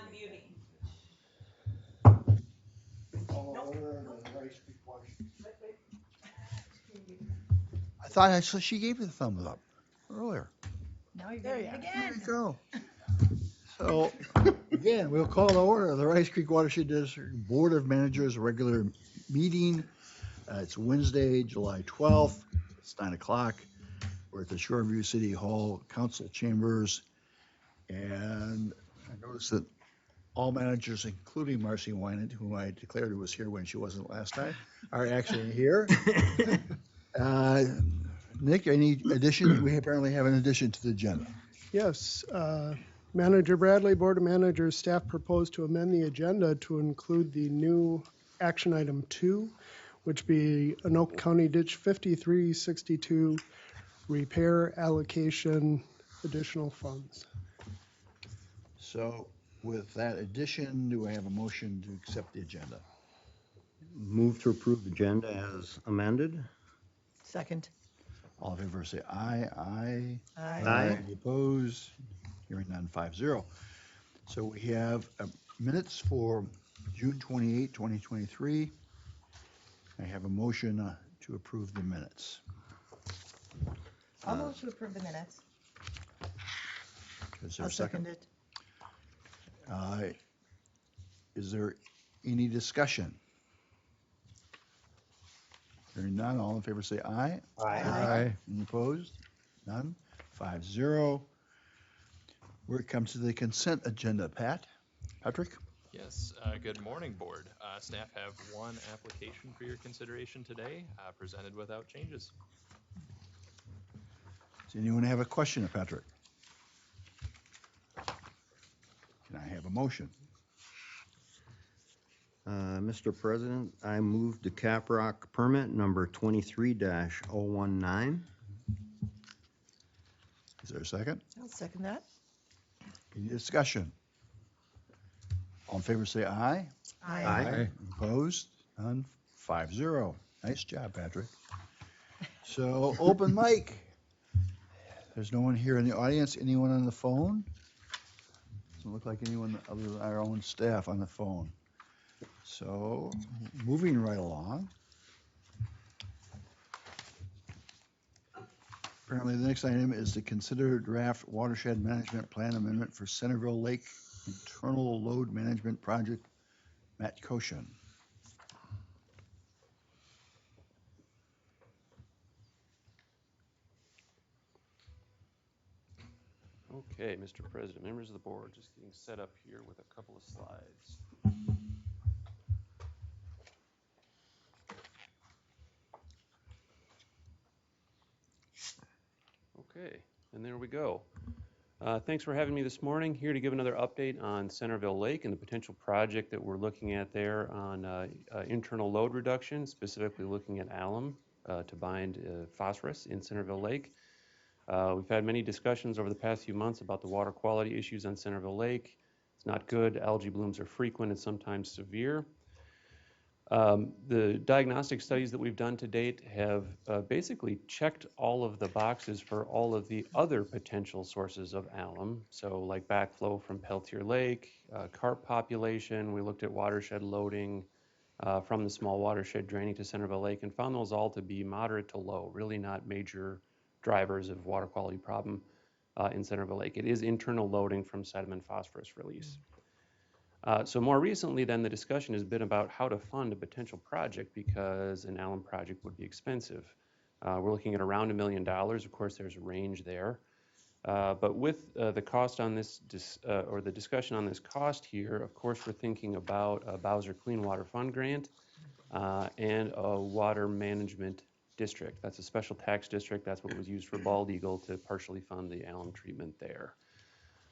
unmuting. I thought I saw she gave you the thumbs up earlier. Now you're There getting you it There again. you go. So again, we'll call to order the Rice Creek Watershed District Board of Managers regular meeting. It's Wednesday, July 12th. It's 9 o'clock. We're at the Shoreview City Hall Council Chambers. And I noticed that all managers, including Marcy Wynant, who I declared was here when she wasn't last time, are actually here. Nick, any addition? We apparently have an addition to the agenda. Yes, Manager Bradley, Board of Managers staff proposed to amend the agenda to include the new action item 2, which be Anoka County Ditch 5362 repair allocation additional funds. So with that addition, do I have a motion to accept the agenda? Move to approve the agenda as amended. Second. All in favor say aye. Aye. Aye. Any opposed? Hearing none, 5-0. So we have minutes for June 28, 2023. I have a motion to approve the minutes. I'll move to approve the minutes. Is there I'll a second? second it. Is there any discussion? Hearing none, all in favor say aye. Aye. Any opposed? None? 5-0. Where it comes to the consent agenda, Patrick? Yes, good morning, board. Staff have one application for your consideration today, presented without changes. Does anyone have a question of Patrick? Can I have a motion? Mr. President, I move the Caprock permit number 23-019. Is there a second? I'll second that. Any discussion? All in favor say aye. Aye. Opposed? None? 5-0. Nice job, Patrick. So open mic. There's no one here in the audience. Anyone on the phone? Doesn't look like anyone other than our own staff on the phone. So moving right along. Apparently the next item is to consider draft watershed management plan amendment for Centerville Lake Internal Load Management Project, Matt Koshin. Okay, Mr. President, members of the board, just getting set up here with a couple of slides. Okay, and there we go. Thanks for having me this morning. Here to give another update on Centerville Lake and the potential project that we're looking at there on internal load reduction, specifically looking at alum to bind phosphorus in Centerville Lake. We've had many discussions over the past few months about the water quality issues on Centerville Lake. It's not good. Algae blooms are frequent and sometimes severe. The diagnostic studies that we've done to date have basically checked all of the boxes for all of the other potential sources of alum. So like backflow from Peltier Lake, carp population. We looked at watershed loading from the small watershed draining to Centerville Lake and found those all to be moderate to low, really not major drivers of water quality problem in Centerville Lake. It is internal loading from sediment phosphorus release. So more recently then the discussion has been about how to fund a potential project because an alum project would be expensive. We're looking at around $1 million. Of course, there's a range there. But with the cost on this, or the discussion on this cost here, of course, we're thinking about a Bowser Clean Water Fund grant and a water management district. That's a special tax district. That's what was used for Bald Eagle to partially fund the alum treatment there.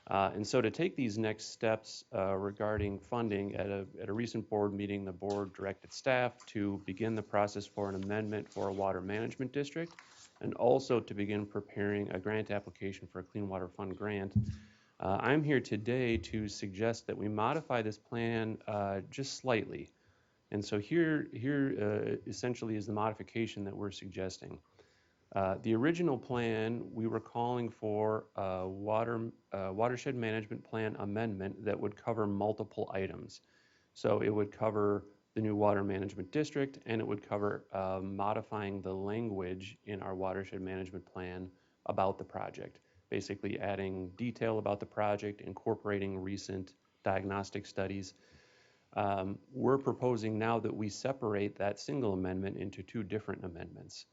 And so to take these next steps regarding funding, at a recent board meeting, the board directed staff to begin the process for an amendment for a water management district and also to begin preparing a grant application for a Clean Water Fund grant. I'm here today to suggest that we modify this plan just slightly. And so here essentially is the modification that we're suggesting. The original plan, we were calling for a watershed management plan amendment that would cover multiple items. So it would cover the new water management district, and it would cover modifying the language in our watershed management plan about the project. Basically adding detail about the project, incorporating recent diagnostic studies. We're proposing now that we separate that single amendment into two different amendments.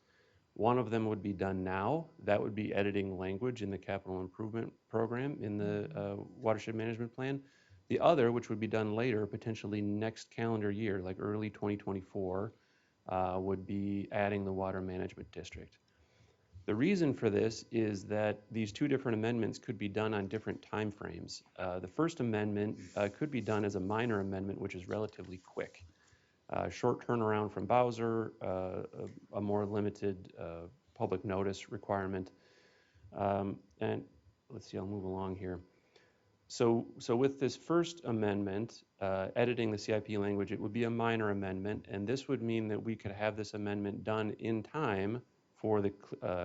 One of them would be done now. That would be editing language in the capital improvement program in the watershed management plan. The other, which would be done later, potentially next calendar year, like early 2024, would be adding the water management district. The reason for this is that these two different amendments could be done on different timeframes. The first amendment could be done as a minor amendment, which is relatively quick. Short turnaround from Bowser, a more limited public notice requirement. And let's see, I'll move along here. So with this first amendment, editing the CIP language, it would be a minor amendment, and this would mean that we could have this amendment done in time for the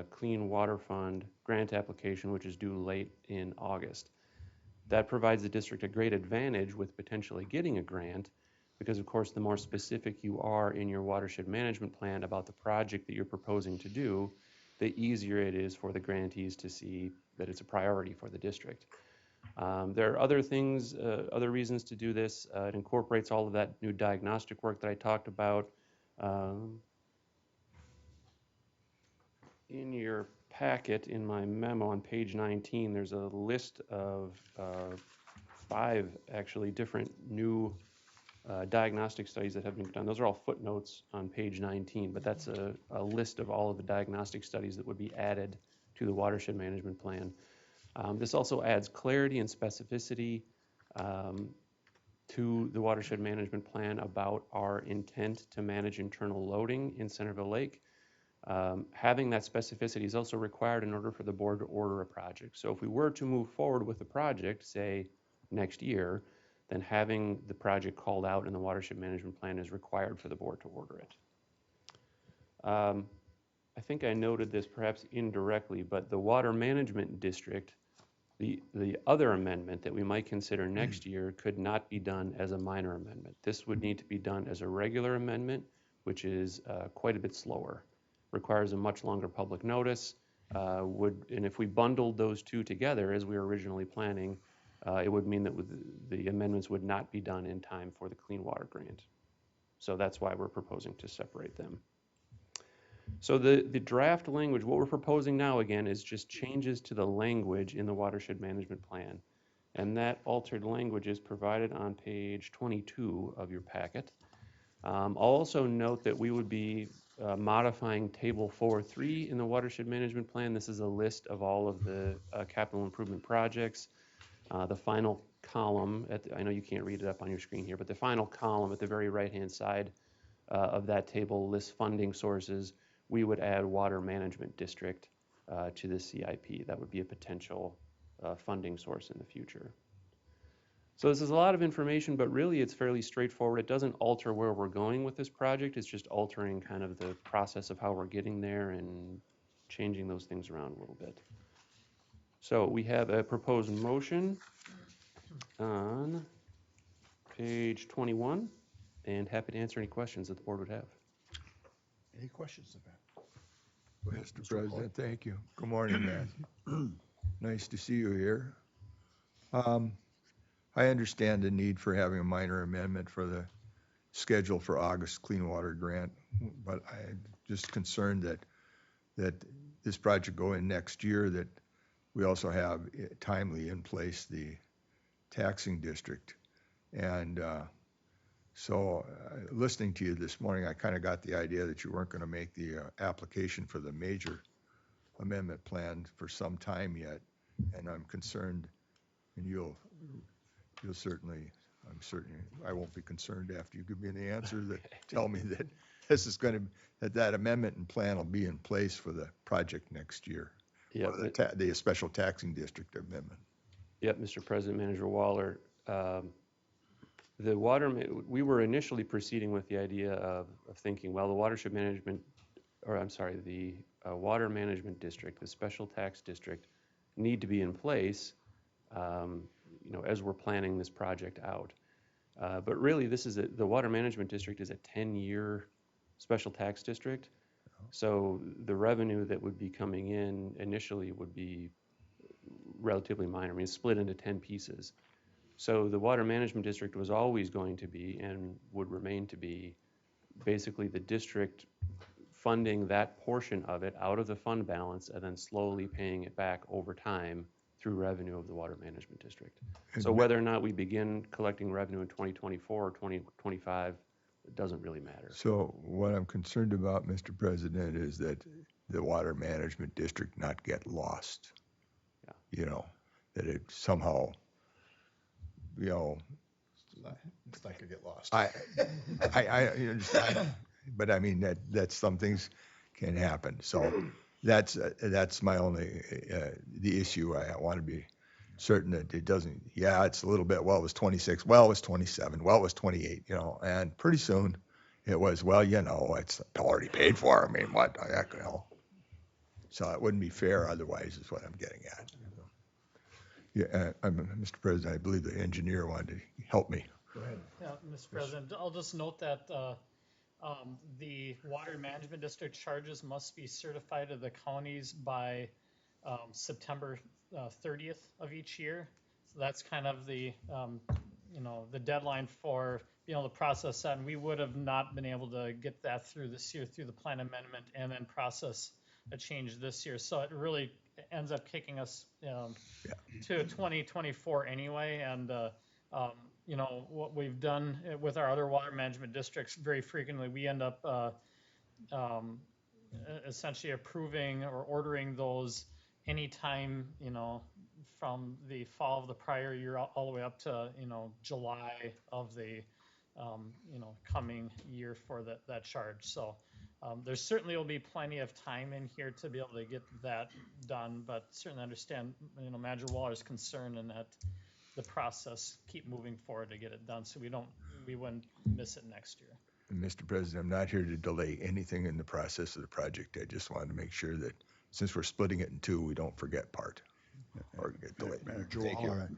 Clean Water Fund grant application, which is due late in August. That provides the district a great advantage with potentially getting a grant, because of course the more specific you are in your watershed management plan about the project that you're proposing to do, the easier it is for the grantees to see that it's a priority for the district. There are other things, other reasons to do this. It incorporates all of that new diagnostic work that I talked about. In your packet, in my memo on page 19, there's a list of 5 actually different new diagnostic studies that have been done. Those are all footnotes on page 19, but that's a list of all of the diagnostic studies that would be added to the watershed management plan. This also adds clarity and specificity to the watershed management plan about our intent to manage internal loading in Centerville Lake. Having that specificity is also required in order for the board to order a project. So if we were to move forward with the project, say next year, then having the project called out in the watershed management plan is required for the board to order it. I think I noted this perhaps indirectly, but the water management district, the other amendment that we might consider next year could not be done as a minor amendment. This would need to be done as a regular amendment, which is quite a bit slower, requires a much longer public notice, and if we bundled those two together as we were originally planning, it would mean that the amendments would not be done in time for the Clean Water Grant. So that's why we're proposing to separate them. So the draft language, what we're proposing now again is just changes to the language in the watershed management plan. And that altered language is provided on page 22 of your packet. I'll also note that we would be modifying table 4.3 in the watershed management plan. This is a list of all of the capital improvement projects. The final column, I know you can't read it up on your screen here, but the final column at the very right-hand side of that table lists funding sources. We would add water management district to the CIP. That would be a potential funding source in the future. So this is a lot of information, but really it's fairly straightforward. It doesn't alter where we're going with this project. It's just altering kind of the process of how we're getting there and changing those things around a little bit. So we have a proposed motion on page 21, and happy to answer any questions that the board would have. Any questions of that? Mr. President, thank you. Good morning, Matt. Nice to see you here. I understand the need for having a minor amendment for the schedule for August Clean Water Grant, but I'm just concerned that this project go in next year, that we also have timely in place the taxing district. And so listening to you this morning, I kind of got the idea that you weren't going to make the application for the major amendment plan for some time yet. And I'm concerned, and you'll certainly, I won't be concerned after you give me the answer that tell me that this is going to, that amendment and plan will be in place for the project next year. Yeah, the special taxing district amendment. Yep, Mr. President, Manager Waller. We were initially proceeding with the idea of thinking, well, the watershed management water management district, the special tax district, need to be in place, as we're planning this project out. But really, the water management district is a 10-year special tax district. So the revenue that would be coming in initially would be relatively minor. I mean, it's split into 10 pieces. So the water management district was always going to be and would remain to be basically the district funding that portion of it out of the fund balance and then slowly paying it back over time through revenue of the water management district. So whether or not we begin collecting revenue in 2024 or 2025, it doesn't really matter. So what I'm concerned about, Mr. President, is that the water management district not get lost. Yeah. That it somehow, It's not gonna get lost. but I mean, that some things can happen. So that's my only, the issue. I want to be certain that it doesn't, it's a little bit, well, it was 26, well, it was 27, well, it was 28, and pretty soon it was, well, it's already paid for. I mean, what the heck, So it wouldn't be fair otherwise, is what I'm getting at. Yeah, Mr. President, I believe the engineer wanted to help me. Go ahead. Yeah, Mr. President, I'll just note that the Water Management District charges must be certified to the counties by September 30th of each year. So that's kind of the deadline for being able to process that. And we would have not been able to get that through this year through the plan amendment and then process a change this year. So it really ends up kicking us to 2024 anyway. And what we've done with our other water management districts, very frequently we end up essentially approving or ordering those anytime, from the fall of the prior year all the way up to, July of the, coming year for that charge. So there certainly will be plenty of time in here to be able to get that done, but certainly understand, Manager Waller's concern and that the process keep moving forward to get it done so we wouldn't miss it next year. And Mr. President, I'm not here to delay anything in the process of the project. I just wanted to make sure that since we're splitting it in two, we don't forget part or get delayed. Manager Thank you. Waller,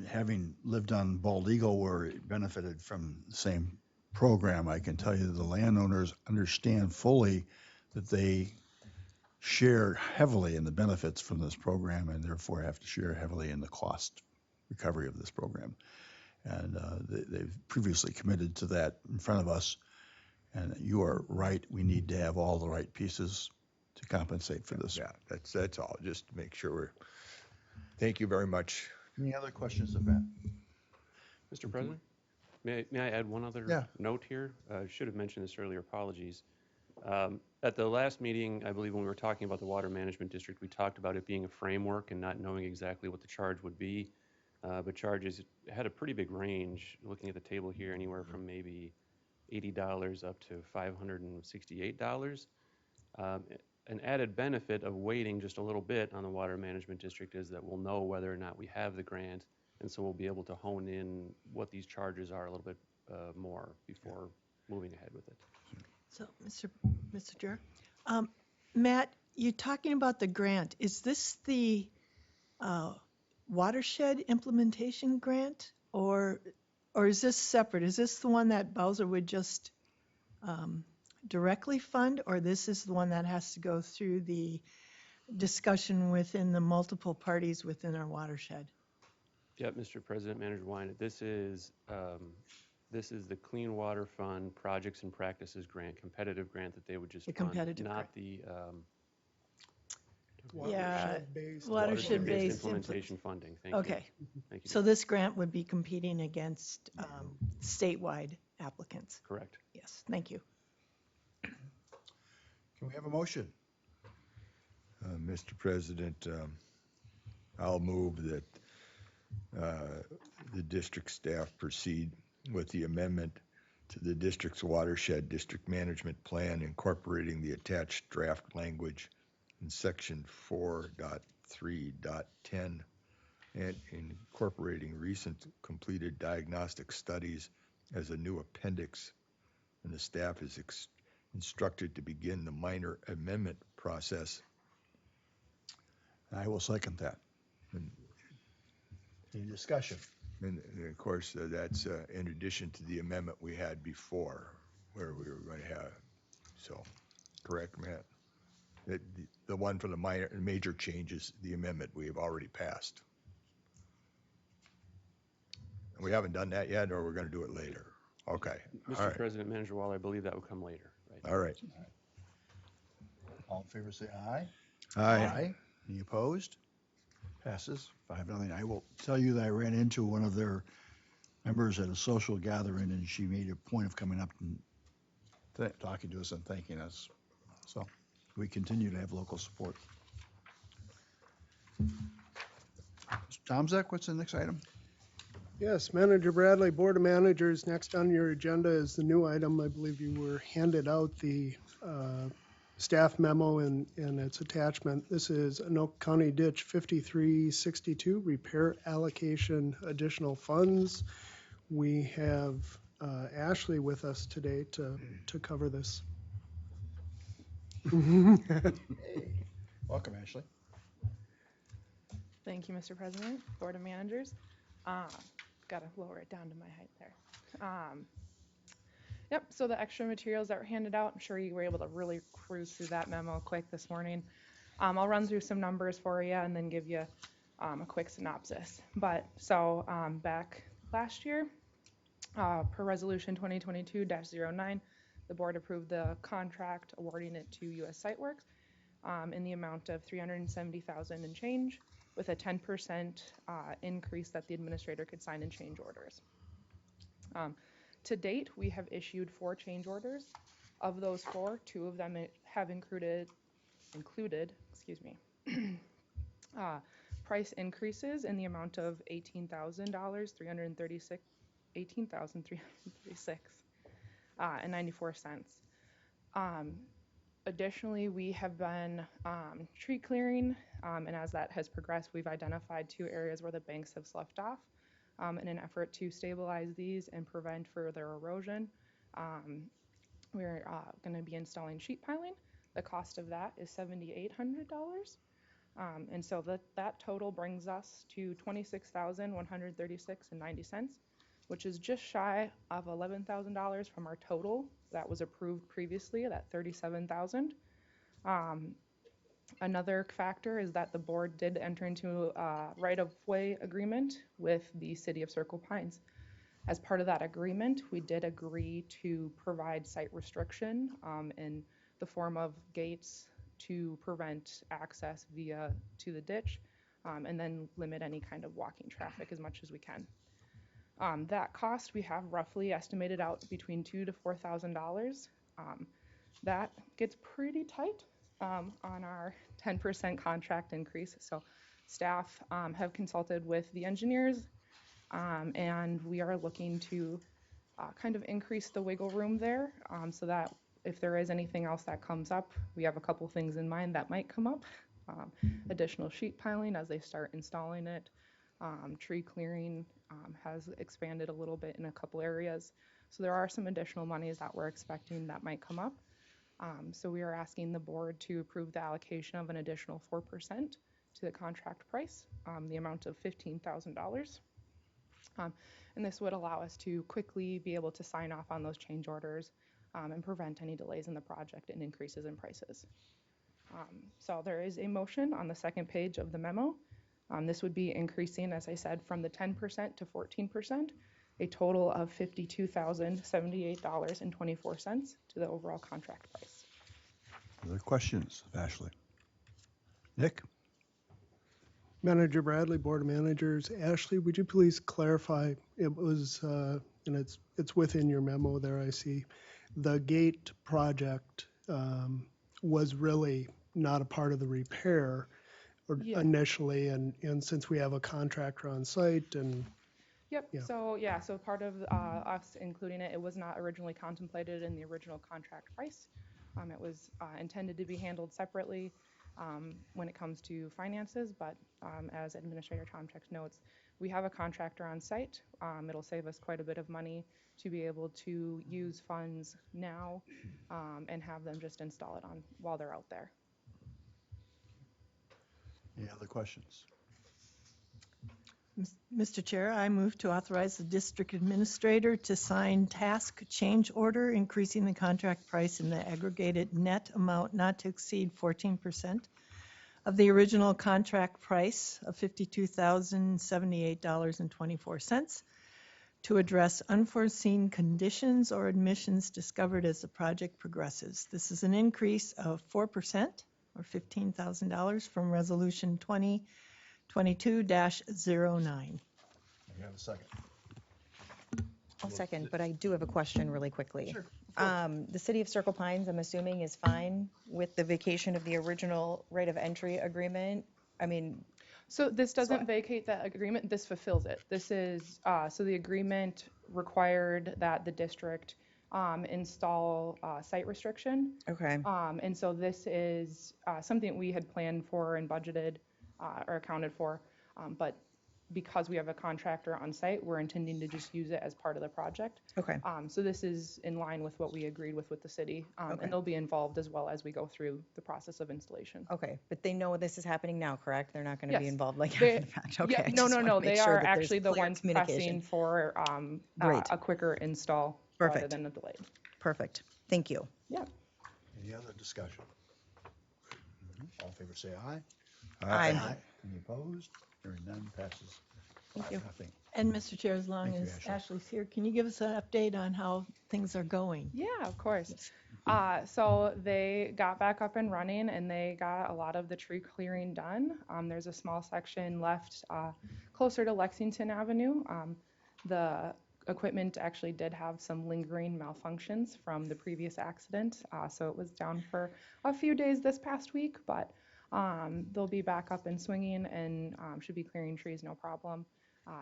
having lived on Bald Eagle where it benefited from the same program, I can tell you that the landowners understand fully that they share heavily in the benefits from this program and therefore have to share heavily in the cost recovery of this program. And they've previously committed to that in front of us. And you are right, we need to have all the right pieces to compensate for this. Yeah, that's all. Just to make sure thank you very much. Any other questions of Matt? Mr. President, may I add one other note here? I should have mentioned this earlier, apologies. At the last meeting, I believe when we were talking about the water management district, we talked about it being a framework and not knowing exactly what the charge would be. But charges had a pretty big range, looking at the table here, anywhere from maybe $80 up to $568. An added benefit of waiting just a little bit on the water management district is that we'll know whether or not we have the grant, and so we'll be able to hone in what these charges are a little bit more before moving ahead with it. So, Mr. Chair, Matt, you're talking about the grant. Is this the Watershed implementation grant, or is this separate? Is this the one that Bowser would just directly fund, or this is the one that has to go through the discussion within the multiple parties within our watershed? Yeah, Mr. President, Manager Wine, this is the Clean Water Fund Projects and Practices Grant, competitive grant that they would just The fund, competitive not grant. the Watershed-based implementation funding. Thank you. Okay. Thank you. So this grant would be competing against statewide applicants? Correct. Yes, thank you. Can we have a motion? Mr. President, I'll move that the district staff proceed with the amendment to the district's watershed district management plan incorporating the attached draft language in section 4.3.10 and incorporating recent completed diagnostic studies as a new appendix. And the staff is instructed to begin the minor amendment process. I will second that. And, Any discussion? and of course, that's in addition to the amendment we had before, where we were going to have, so, correct, Matt? The one for the major changes, the amendment we have already passed. And we haven't done that yet, or we're going to do it later? Okay, all Mr. right, President, Manager Wall, I believe that would come later, right? all right. All in favor, say aye. Aye. Any opposed? Passes 5-0. I will tell you that I ran into one of their members at a social gathering, and she made a point of coming up and talking to us and thanking us. So we continue to have local support. Mr. Tomzak, what's the next item? Yes, Manager Bradley, Board of Managers, next on your agenda is the new item. I believe you were handed out the staff memo and its attachment. This is Anoka County Ditch 5362, repair allocation additional funds. We have Ashley with us today to cover this. Welcome, Ashley. Thank you, Mr. President, Board of Managers. Got to lower it down to my height there. Yep, so the extra materials that were handed out, I'm sure you were able to really cruise through that memo quick this morning. I'll run through some numbers for you and then give you a quick synopsis. But so back last year, per resolution 2022-09, the board approved the contract awarding it to U.S. Site Works in the amount of $370,000 and change, with a 10% increase that the administrator could sign in change orders. To date, we have issued 4 change orders. Of those 4, 2 of them have included price increases in the amount of $18,336 and 94 cents. Additionally, we have been tree clearing, and as that has progressed, we've identified 2 areas where the banks have sloughed off in an effort to stabilize these and prevent further erosion. We're going to be installing sheet piling. The cost of that is $7,800. And so that total brings us to $26,136.90, which is just shy of $11,000 from our total that was approved previously, that $37,000. Another factor is that the board did enter into a right-of-way agreement with the city of Circle Pines. As part of that agreement, we did agree to provide site restriction in the form of gates to prevent access to the ditch, and then limit any kind of walking traffic as much as we can. That cost we have roughly estimated out between $2,000 to $4,000. That gets pretty tight on our 10% contract increase. So staff have consulted with the engineers, and we are looking to kind of increase the wiggle room there, so that if there is anything else that comes up, we have a couple things in mind that might come up. Additional sheet piling as they start installing it. Tree clearing has expanded a little bit in a couple areas. So there are some additional monies that we're expecting that might come up. So we are asking the board to approve the allocation of an additional 4% to the contract price, the amount of $15,000. And this would allow us to quickly be able to sign off on those change orders and prevent any delays in the project and increases in prices. So there is a motion on the second page of the memo. This would be increasing, as I said, from the 10% to 14%, a total of $52,078.24 to the overall contract price. Other questions, Ashley? Nick? Manager Bradley, Board of Managers. Ashley, would you please clarify, it was, and it's within your memo there, I see, the gate project was really not a part of the repair initially, and since we have a contractor on site and... Yep, yeah. So part of us including it, it was not originally contemplated in the original contract price. It was intended to be handled separately when it comes to finances, but as Administrator Tomczyk notes, we have a contractor on site. It'll save us quite a bit of money to be able to use funds now and have them just install it on while they're out there. Any other questions? Mr. Chair, I move to authorize the district administrator to sign task change order, increasing the contract price in the aggregated net amount not to exceed 14% of the original contract price of $52,078.24 to address unforeseen conditions or admissions discovered as the project progresses. This is an increase of 4% or $15,000 from Resolution 2022-09. You have a second. I'll second, but I do have a question really quickly. Sure. The city of Circle Pines, I'm assuming, is fine with the vacation of the original right of entry agreement? I mean, So this doesn't vacate that agreement, this fulfills it. This is, so the agreement required that the district install site restriction. okay, And so this is something we had planned for and budgeted or accounted for. But because we have a contractor on site, we're intending to just use it as part of the project. okay, So this is in line with what we agreed with the city. Okay. And they'll be involved as well as we go through the process of installation. okay. But they know this is happening now, correct? They're not going to be Yes. involved like They- after the fact? Okay. Yeah, I no, just no, wanna no, make they sure are that there's actually the clear ones communication. pressing for Great. a quicker install rather Perfect. than a delayed. Perfect. Thank you. Yeah. Any other discussion? All in favor, say aye. Aye. Any opposed? Hearing none, passes Thank you. 5-0. And Mr. Chair, as long Thank you, as Ashley. Ashley's here, can you give us an update on how things are going? Yeah, of course. So they got back up and running and they got a lot of the tree clearing done. There's a small section left closer to Lexington Avenue. The equipment actually did have some lingering malfunctions from the previous accident. So it was down for a few days this past week, but they'll be back up and swinging and should be clearing trees no problem.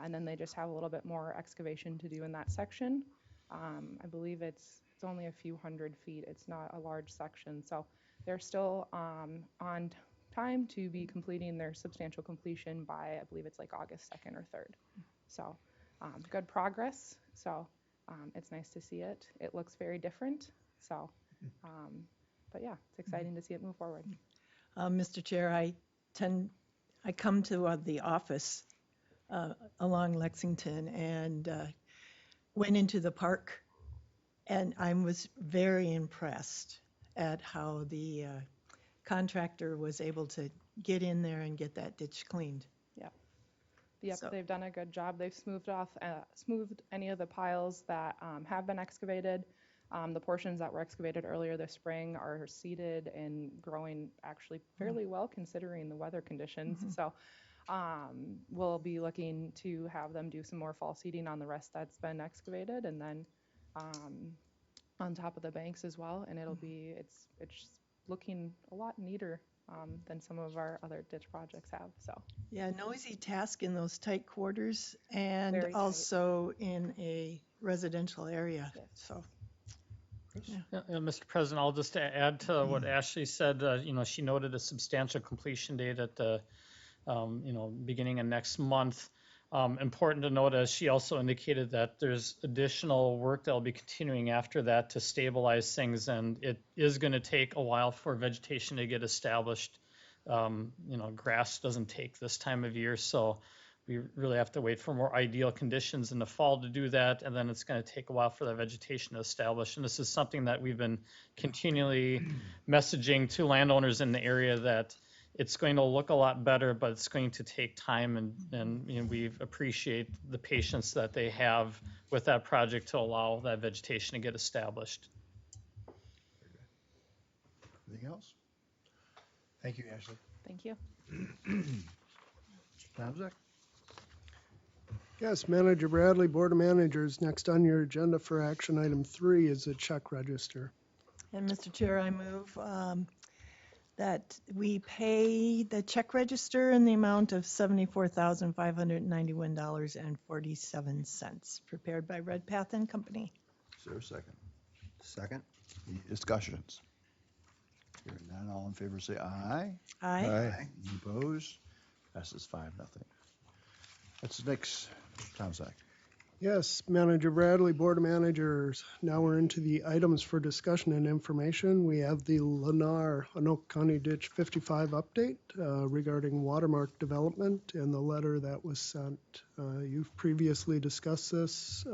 And then they just have a little bit more excavation to do in that section. I believe it's only a few hundred feet. It's not a large section. So they're still on time to be completing their substantial completion by, I believe it's like August 2nd or 3rd. So good progress. So it's nice to see it. It looks very different. So, but yeah, it's exciting to see it move forward. Mr. Chair, I come to the office along Lexington and went into the park, and I was very impressed at how the contractor was able to get in there and get that ditch cleaned. Yep, So- they've done a good job. They've smoothed any of the piles that have been excavated. The portions that were excavated earlier this spring are seeded and growing actually fairly well considering the weather conditions. So we'll be looking to have them do some more fall seeding on the rest that's been excavated and then on top of the banks as well. And it's looking a lot neater than some of our other ditch projects have. So Yeah, no easy task in those tight quarters and Very tight. also in a residential area. Yes. So, Yeah, Mr. President, I'll just add to what Ashley said. She noted a substantial completion date at the, beginning of next month. Important to note, as she also indicated, that there's additional work that'll be continuing after that to stabilize things, and it is going to take a while for vegetation to get established. Grass doesn't take this time of year, so we really have to wait for more ideal conditions in the fall to do that, and then it's going to take a while for the vegetation to establish. And this is something that we've been continually messaging to landowners in the area that it's going to look a lot better, but it's going to take time, and we appreciate the patience that they have with that project to allow that vegetation to get established. Anything else? Thank you, Ashley. thank you. Tomzak? Yes, Manager Bradley, Board of Managers, next on your agenda for action item 3 is a check register. and Mr. Chair, I move that we pay the check register in the amount of $74,591.47, prepared by Red Path and Company. Is there a second? Second? Any discussions? Hearing none, all in favor say aye. Aye. Any opposed? Passes 5-0. That's next, Tom Sack. Yes, Manager Bradley, Board of Managers. Now we're into the items for discussion and information. We have the Lennar Anoka County Ditch 55 update regarding watermark development and the letter that was sent. You've previously discussed this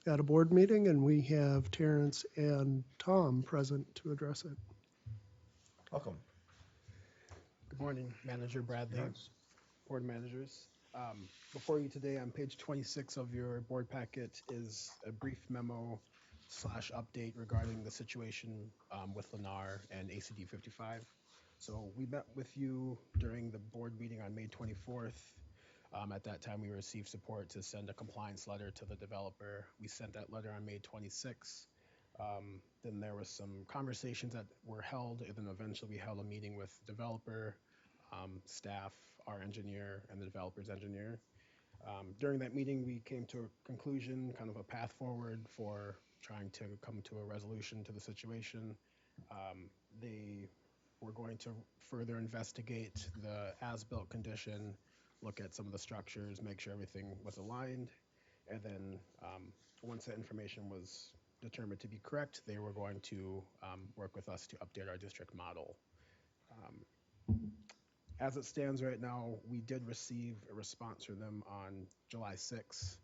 at a board meeting, and we have Terrence and Tom present to address it. Welcome. Good morning, Manager Bradley, Board Managers. Before you today on page 26 of your board packet is a brief memo / update regarding the situation with Lennar and ACD 55. So we met with you during the board meeting on May 24th. At that time, we received support to send a compliance letter to the developer. We sent that letter on May 26th. Then there was some conversations that were held, and then eventually we held a meeting with the developer, staff, our engineer, and the developer's engineer. During that meeting, we came to a conclusion, kind of a path forward for trying to come to a resolution to the situation. They were going to further investigate the as-built condition, look at some of the structures, make sure everything was aligned, and then once that information was determined to be correct, they were going to work with us to update our district model. As it stands right now, we did receive a response from them on July 6th,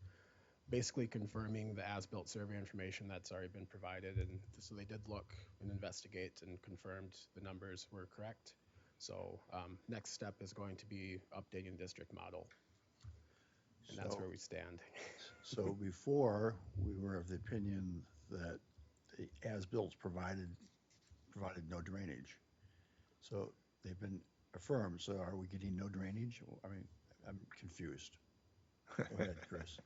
basically confirming the as-built survey information that's already been provided. And so they did look and investigate and confirmed the numbers were correct. So next step is going to be updating the district model. And that's where we stand. So before, we were of the opinion that the as-built provided no drainage. So they've been affirmed, so are we getting no drainage? I mean, I'm confused. Go ahead, Chris.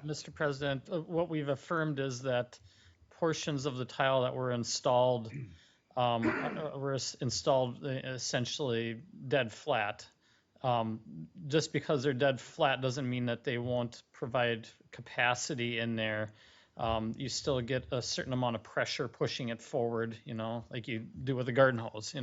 Mr. President, what we've affirmed is that portions of the tile that were installed essentially dead flat. Just because they're dead flat doesn't mean that they won't provide capacity in there. You still get a certain amount of pressure pushing it forward, like you do with a garden hose,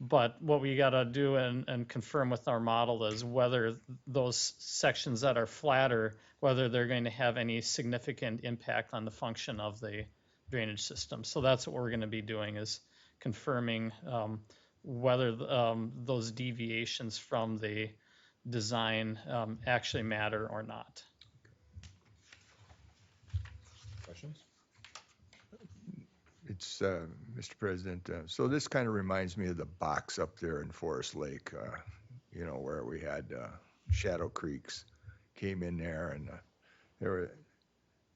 But what we got to do and confirm with our model is whether those sections that are flatter, whether they're going to have any significant impact on the function of the drainage system. So that's what we're going to be doing, is confirming whether those deviations from the design actually matter or not. Questions? It's, Mr. President, so this kind of reminds me of the box up there in Forest Lake, where we had Shadow Creeks came in there, and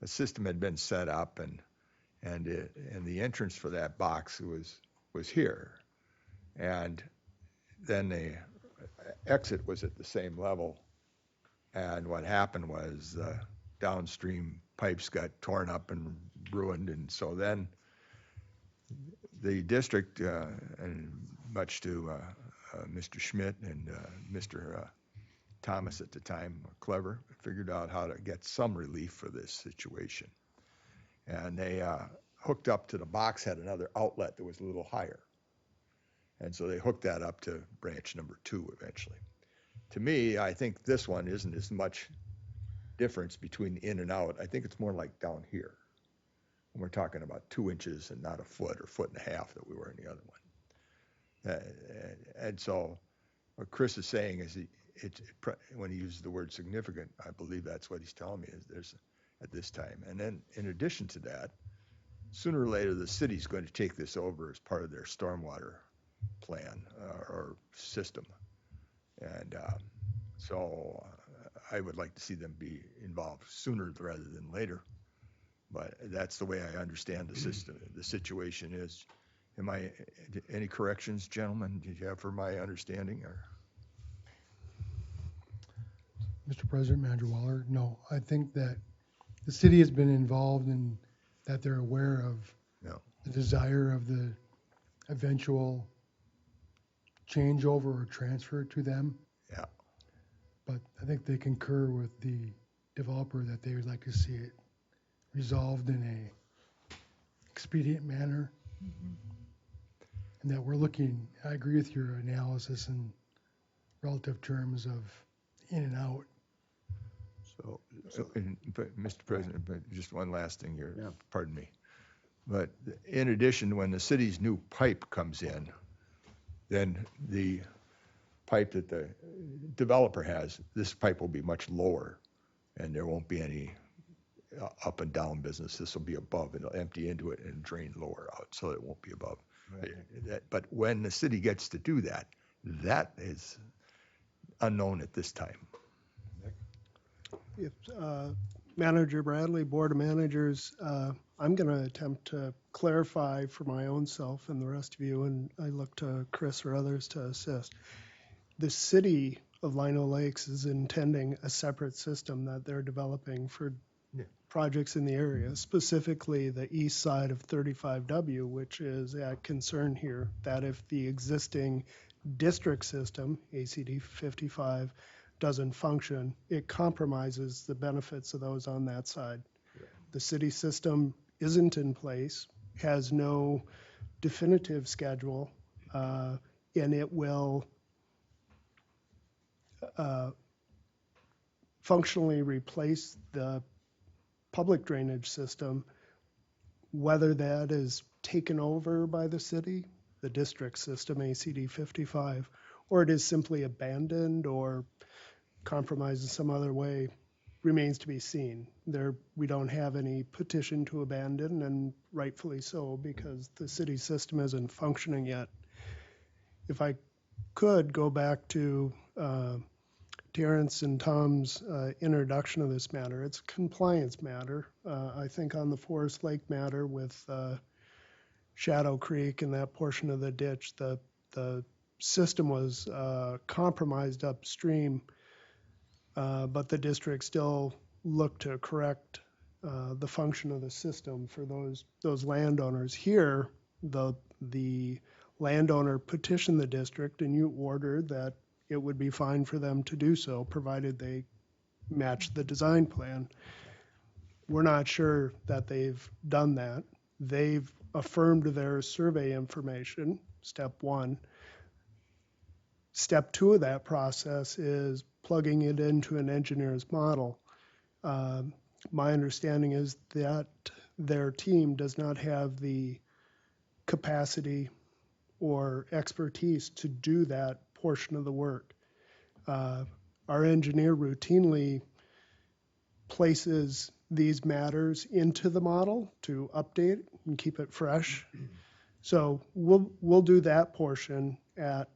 the system had been set up, and the entrance for that box was here, and then the exit was at the same level, and what happened was the downstream pipes got torn up and ruined, and so then the district, and much to Mr. Schmidt and Mr. Thomas at the time, clever, figured out how to get some relief for this situation. And they hooked up to the box, had another outlet that was a little higher. And so they hooked that up to branch number 2 eventually. To me, I think this one isn't as much difference between in and out. I think it's more like down here. And we're talking about 2 inches and not a foot or 1.5 feet that we were in the other one. And so what Chris is saying is when he uses the word significant, I believe that's what he's telling me, is there's at this time. And then in addition to that, sooner or later, the city's going to take this over as part of their stormwater plan or system. And so I would like to see them be involved sooner rather than later. But that's the way I understand the system. The situation is. Any corrections, gentlemen, did you have for my understanding? Or? Mr. President, Manager Waller, no. I think that the city has been involved in that they're aware of the desire of the eventual changeover or transfer to them. Yeah. But I think they concur with the developer that they would like to see it resolved in a expedient manner. Mm-hmm. And that we're looking, I agree with your analysis in relative terms of in and out. But, Mr. President, but just one last thing here, Yeah. pardon me. But in addition, when the city's new pipe comes in, then the pipe that the developer has, this pipe will be much lower, and there won't be any up and down business. This will be above, it'll empty into it and drain lower out, so it won't be above. But when the city gets to do that, that is unknown at this time. If, Manager Bradley, Board of Managers, I'm going to attempt to clarify for my own self and the rest of you, and I look to Chris or others to assist. The city of Lino Lakes is intending a separate system that they're developing for projects in the area, specifically the east side of 35W, which is a concern here, that if the existing district system, ACD 55, doesn't function, it compromises the benefits of those on that side. The city system isn't in place, has no definitive schedule, and it will functionally replace the public drainage system, whether that is taken over by the city, the district system, ACD 55, or it is simply abandoned or compromised in some other way, remains to be seen. We don't have any petition to abandon, and rightfully so, because the city system isn't functioning yet. If I could go back to Terrence and Tom's introduction of this matter, it's a compliance matter. I think on the Forest Lake matter with Shadow Creek and that portion of the ditch, the system was compromised upstream, but the district still looked to correct the function of the system for those landowners. Here, the landowner petitioned the district, and you ordered that it would be fine for them to do so, provided they match the design plan. We're not sure that they've done that. They've affirmed their survey information, step one. Step two of that process is plugging it into an engineer's model. My understanding is that their team does not have the capacity or expertise to do that portion of the work. Our engineer routinely places these matters into the model to update and keep it fresh. So we'll do that portion at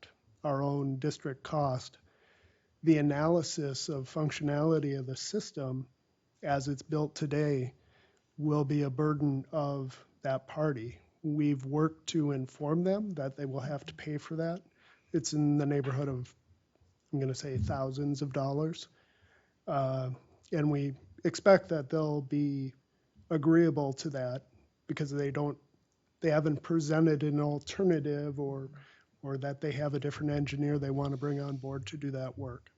our own district cost. The analysis of functionality of the system as it's built today will be a burden of that party. We've worked to inform them that they will have to pay for that. It's in the neighborhood of, I'm going to say, thousands of dollars. And we expect that they'll be agreeable to that because they haven't presented an alternative or that they have a different engineer they want to bring on board to do that work.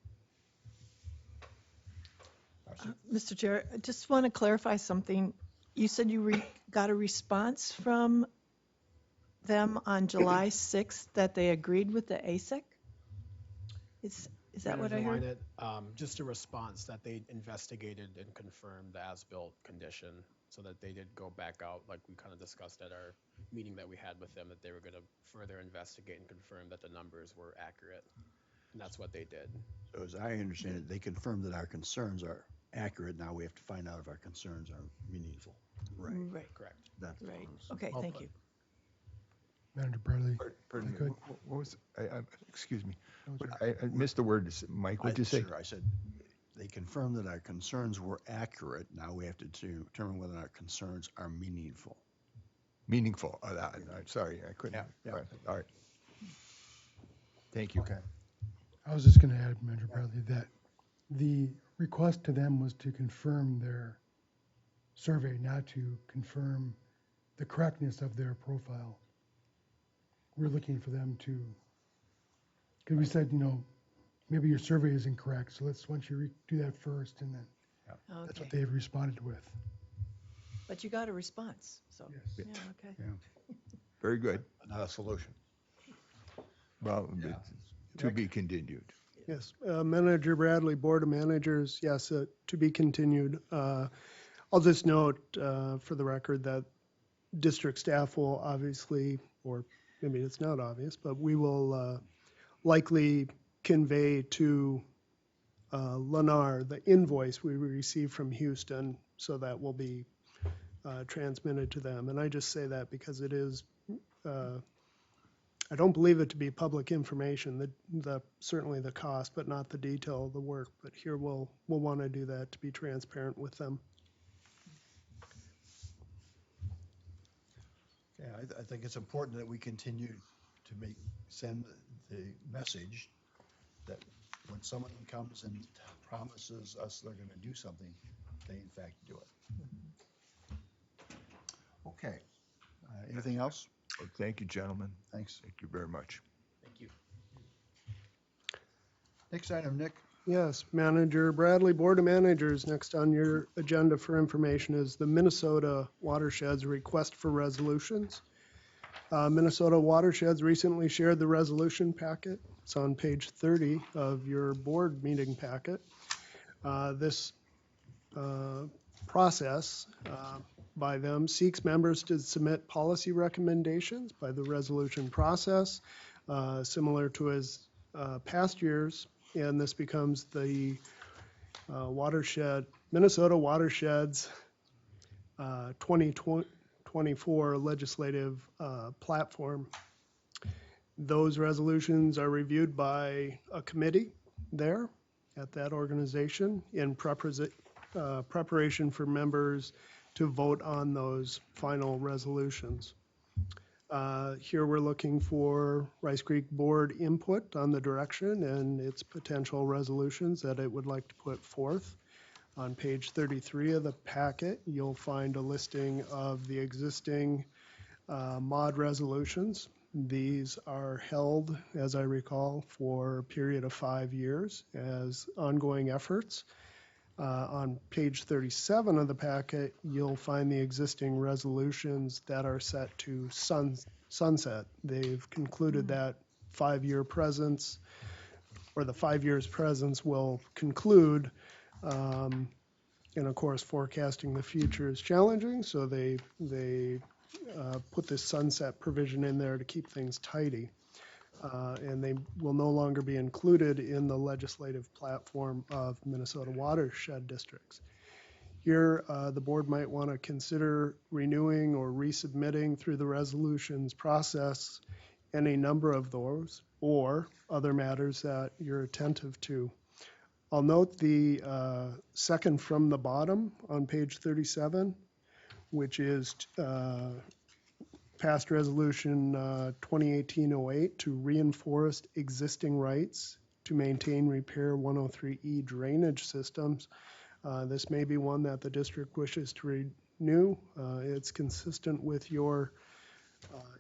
Mr. Chair, I just want to clarify something. You said you got a response from them on July 6th that they agreed with the ASIC? Is that what I heard? Just a response that they investigated and confirmed the as-built condition, so that they did go back out, like we kind of discussed at our meeting that we had with them, that they were going to further investigate and confirm that the numbers were accurate. And that's what they did. So as I understand it, they confirmed that our concerns are accurate. Now we have to find out if our concerns are meaningful. Right. Correct. That's Right. all. Okay, thank you. Manager Bradley. Pardon me, Good. what was, excuse me, That was I missed the word, Mike, what'd you say? Sure, I said, they confirmed that our concerns were accurate. Now we have to determine whether our concerns are meaningful. Meaningful, I'm sorry, I couldn't. Yeah. All right. Thank you. Okay. I was just going to add, Manager Bradley, that the request to them was to confirm their survey, not to confirm the correctness of their profile. We're looking for them to, because we said, maybe your survey is incorrect, so why don't you do that first, and then that's what Okay. they've responded with. But you got a response, so, Yes. yeah, okay. Yeah. Very good. Not a solution. Well, Yeah. to be continued. Yes, Manager Bradley, Board of Managers, yes, to be continued. I'll just note for the record that district staff will obviously, or maybe it's not obvious, but we will likely convey to Lennar the invoice we received from Houston, so that will be transmitted to them. And I just say that because it is, I don't believe it to be public information, certainly the cost, but not the detail of the work. But here we'll want to do that to be transparent with them. Yeah, I think it's important that we continue to send the message that when someone comes and promises us they're going to do something, they in fact do it. Okay. Anything else? Well, thank you, gentlemen. Thanks. Thank you very much. Thank you. Next item, Nick. Yes, Manager Bradley, Board of Managers, next on your agenda for information is the Minnesota Watershed's request for resolutions. Minnesota Watersheds recently shared the resolution packet. It's on page 30 of your board meeting packet. This process by them seeks members to submit policy recommendations by the resolution process, similar to as past years, and this becomes the Minnesota Watersheds 2024 legislative platform. Those resolutions are reviewed by a committee there at that organization in preparation for members to vote on those final resolutions. Here we're looking for Rice Creek Board input on the direction and its potential resolutions that it would like to put forth. On page 33 of the packet, you'll find a listing of the existing mod resolutions. These are held, as I recall, for a period of 5 years as ongoing efforts. On page 37 of the packet, you'll find the existing resolutions that are set to sunset. They've concluded that 5-year presence, or the 5 years presence will conclude. And of course, forecasting the future is challenging, so they put this sunset provision in there to keep things tidy. And they will no longer be included in the legislative platform of Minnesota watershed districts. Here, the board might want to consider renewing or resubmitting through the resolutions process any number of those or other matters that you're attentive to. I'll note the second from the bottom on page 37, which is passed resolution 2018-08 to reinforce existing rights to maintain, repair 103E drainage systems. This may be one that the district wishes to renew. It's consistent with your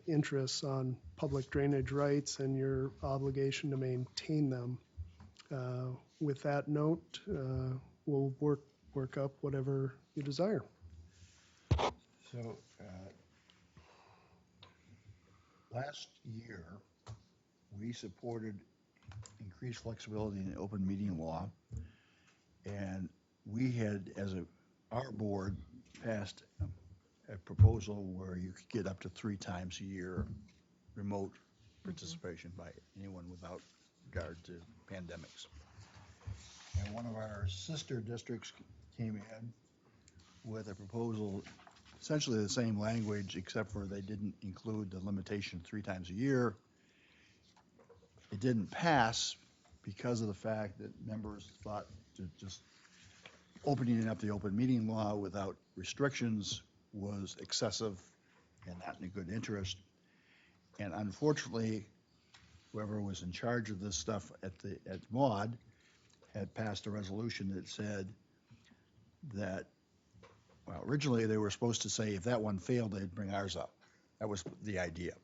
interests on public drainage rights and your obligation to maintain them. With that note, we'll work up whatever you desire. So last year, we supported increased flexibility in the open meeting law, and we had, as our board, passed a proposal where you could get up to 3 times a year remote participation by anyone without regard to pandemics. And one of our sister districts came in with a proposal, essentially the same language, except for they didn't include the limitation 3 times a year. It didn't pass because of the fact that members thought that just opening up the open meeting law without restrictions was excessive and not in a good interest. And unfortunately, whoever was in charge of this stuff at MAUD had passed a resolution that said that, well, originally they were supposed to say if that one failed, they'd bring ours up. That was the idea.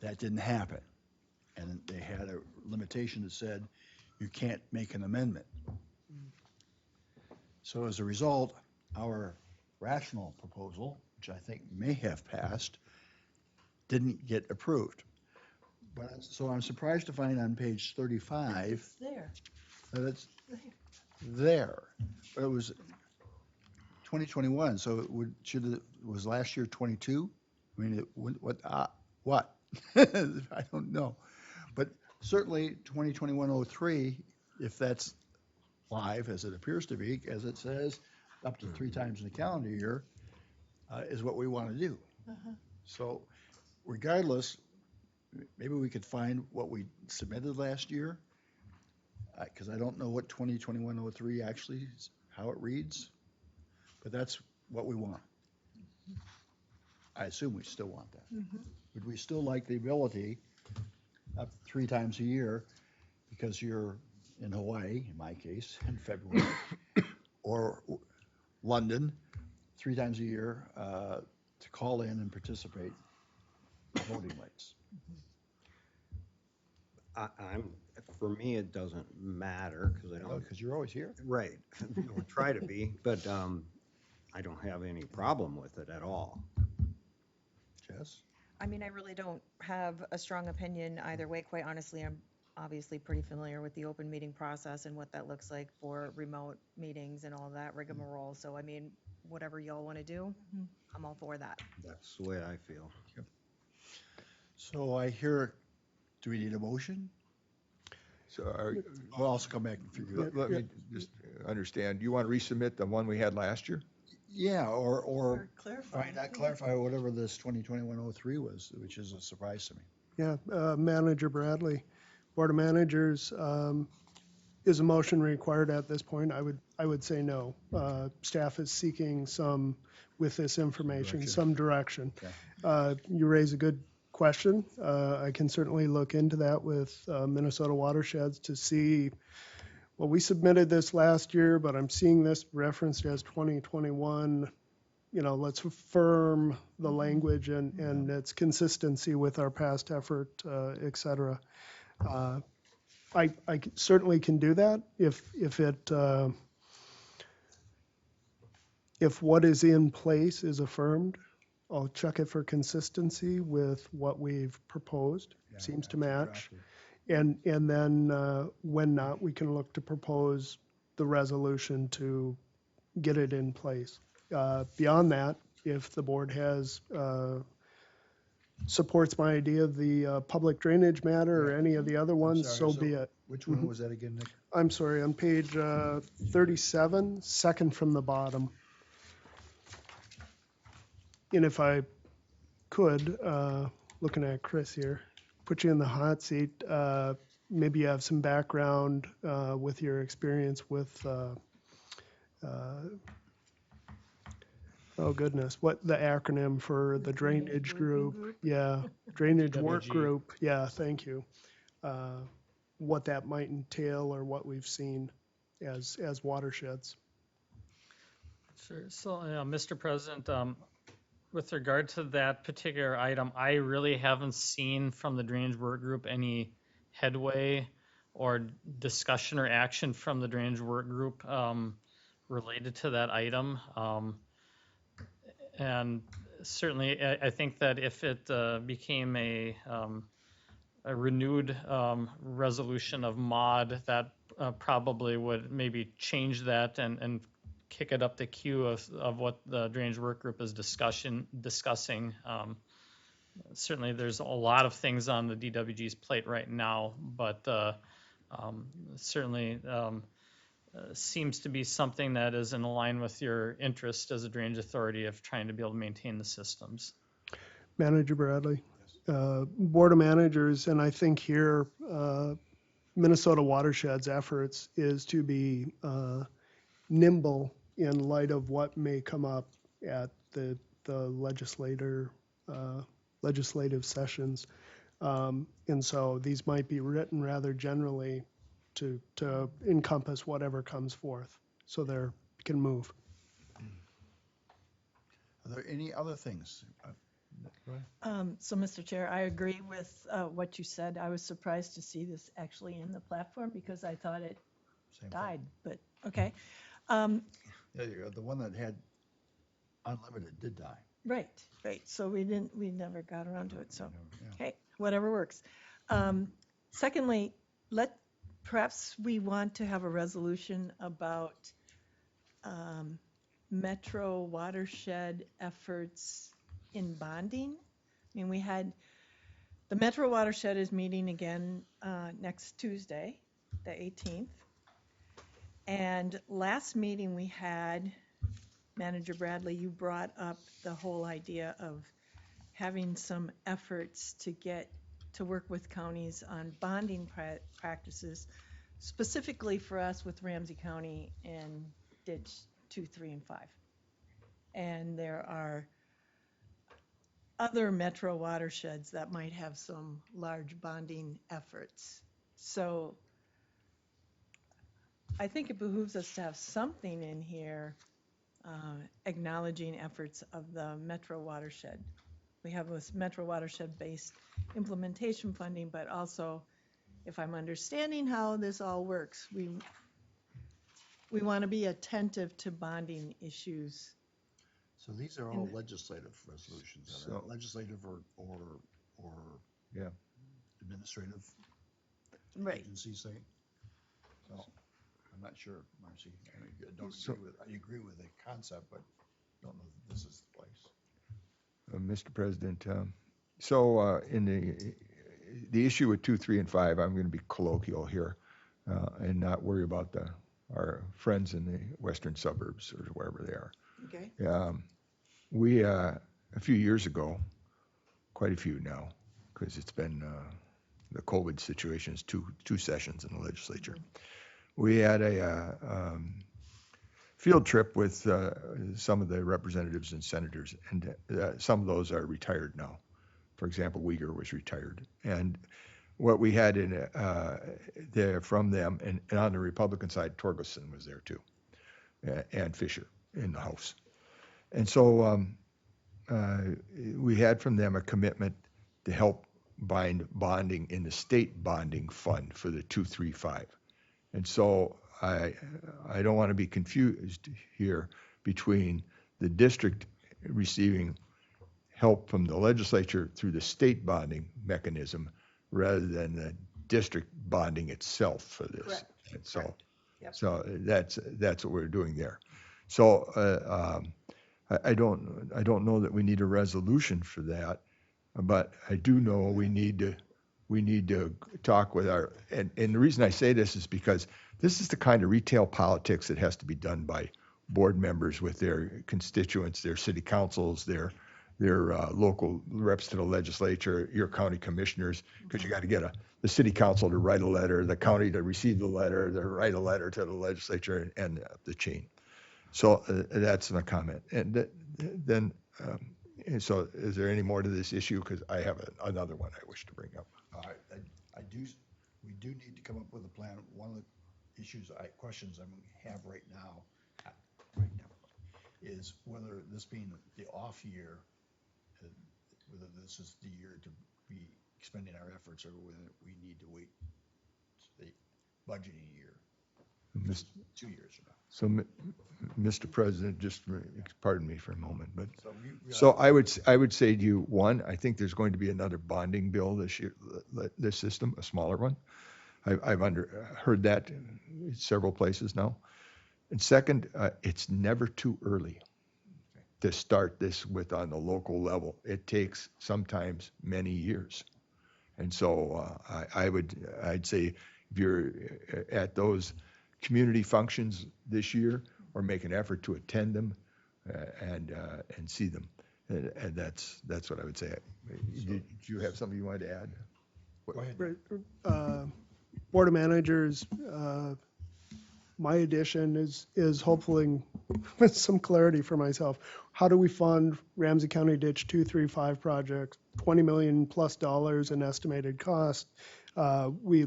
That didn't happen. And they had a limitation that said you can't make an amendment. So as a result, our rational proposal, which I think may have passed, didn't get approved. So I'm surprised to find on page 35 It's there. that it's there. But it was 2021, so was last year 22? I mean, what? I don't know. But certainly 2021-03, if that's live, as it appears to be, as it says, up to 3 times in the calendar year, is what we want to do. So regardless, maybe we could find what we submitted last year, because I don't know what 2021-03 actually, how it reads, but that's what we want. I assume we still want that. Would we still like the ability, up 3 times a year, because you're in Hawaii, in my case, in February, or London, 3 times a year, to call in and participate in voting rights? For me, it doesn't matter, because I don't. Because you're always here. Right, we'll try to be, but I don't have any problem with it at all. Jess? I mean, I really don't have a strong opinion either way. Quite honestly, I'm obviously pretty familiar with the open meeting process and what that looks like for remote meetings and all that rigmarole. So, I mean, whatever y'all want to do, I'm all for that. That's the way I feel. So I hear, do we need a motion? So We'll also come back and figure it out. let me just understand, you want to resubmit the one we had last year? Yeah, or Clarify. clarify whatever this 2021-03 was, which is a surprise to me. Yeah, Manager Bradley, Board of Managers, is a motion required at this point? I would say no. Staff is seeking with this information, some direction. You raise a good question. I can certainly look into that with Minnesota Watersheds to see, well, we submitted this last year, but I'm seeing this referenced as 2021. Let's affirm the language and its consistency with our past effort, et cetera. I certainly can do that if what is in place is affirmed. I'll check it for consistency with what we've proposed. Seems to match. And then when not, we can look to propose the resolution to get it in place. Beyond that, if the board supports my idea of the public drainage matter or any of the other ones, so be it. Which one was that again, Nick? I'm sorry, on page 37, second from the bottom. And if I could, looking at Chris here, put you in the hot seat, maybe you have some background with your experience with, oh goodness, what the acronym for the drainage group? Yeah, drainage work group. Yeah, thank you. What that might entail or what we've seen as watersheds. Sure. So, Mr. President, with regard to that particular item, I really haven't seen from the drainage work group any headway or discussion or action from the drainage work group related to that item. And certainly, I think that if it became a renewed resolution of mod, that probably would maybe change that and kick it up the queue of what the drainage work group is discussing. Certainly, there's a lot of things on the DWG's plate right now, but certainly seems to be something that is in line with your interest as a drainage authority of trying to be able to maintain the systems. Manager Bradley, Board of Managers, and I think here Minnesota Watershed's efforts is to be nimble in light of what may come up at the legislative sessions. And so these might be written rather generally to encompass whatever comes forth, so they can move. Are there any other things? So, Mr. Chair, I agree with what you said. I was surprised to see this actually in the platform because I thought it died, but okay. The one that had unlimited did die. Right. So we never got around to it. So, okay, whatever works. Secondly, perhaps we want to have a resolution about metro watershed efforts in bonding. I mean, the Metro Watershed is meeting again next Tuesday, the 18th. And last meeting we had, Manager Bradley, you brought up the whole idea of having some efforts to work with counties on bonding practices, specifically for us with Ramsey County and ditch 2, 3, and 5. And there are other metro watersheds that might have some large bonding efforts. So I think it behooves us to have something in here acknowledging efforts of the metro watershed. We have this metro watershed-based implementation funding, but also, if I'm understanding how this all works, we want to be attentive to bonding issues. So these are all legislative resolutions, are they? Legislative or Yeah. administrative Right. agencies say? So, I'm not sure, Marcy. I agree with the concept, but don't know that this is the place. Mr. President, in the issue with 2, 3, and 5, I'm going to be colloquial here and not worry about our friends in the western suburbs or wherever they are. Okay. We, a few years ago, quite a few now, because it's been the COVID situation is two sessions in the legislature. We had a field trip with some of the representatives and senators, and some of those are retired now. For example, Uyghur was retired. And what we had there from them, and on the Republican side, Torgerson was there too, and Fisher in the House. And so we had from them a commitment to help bonding in the state bonding fund for the 235. And so I don't want to be confused here between the district receiving help from the legislature through the state bonding mechanism rather than the district bonding itself for this. Correct. And so, Correct. Yep. so that's what we're doing there. So I don't know that we need a resolution for that, but I do know we need to talk with and the reason I say this is because this is the kind of retail politics that has to be done by board members with their constituents, their city councils, their local reps to the legislature, your county commissioners, because you got to get the city council to write a letter, the county to receive the letter, to write a letter to the legislature, and the chain. So that's my comment. And then, so is there any more to this issue? Because I have another one I wish to bring up. We do need to come up with a plan. One of the questions I have right now is whether this being the off year, whether this is the year to be expending our efforts or whether we need to wait the budgeting year, 2 years from now. So, Mr. President, just pardon me for a moment, but so I would say to you, one, I think there's going to be another bonding bill this year, this system, a smaller one. I've heard that in several places now. And second, it's never too early to start this with on the local level. It takes sometimes many years. And so I'd say if you're at those community functions this year, or make an effort to attend them and see them. And that's what I would say. Did you have something you wanted to add? Go ahead. Board of Managers, my addition is hopefully with some clarity for myself. How do we fund Ramsey County Ditch 235 project, $20 million plus in estimated cost? We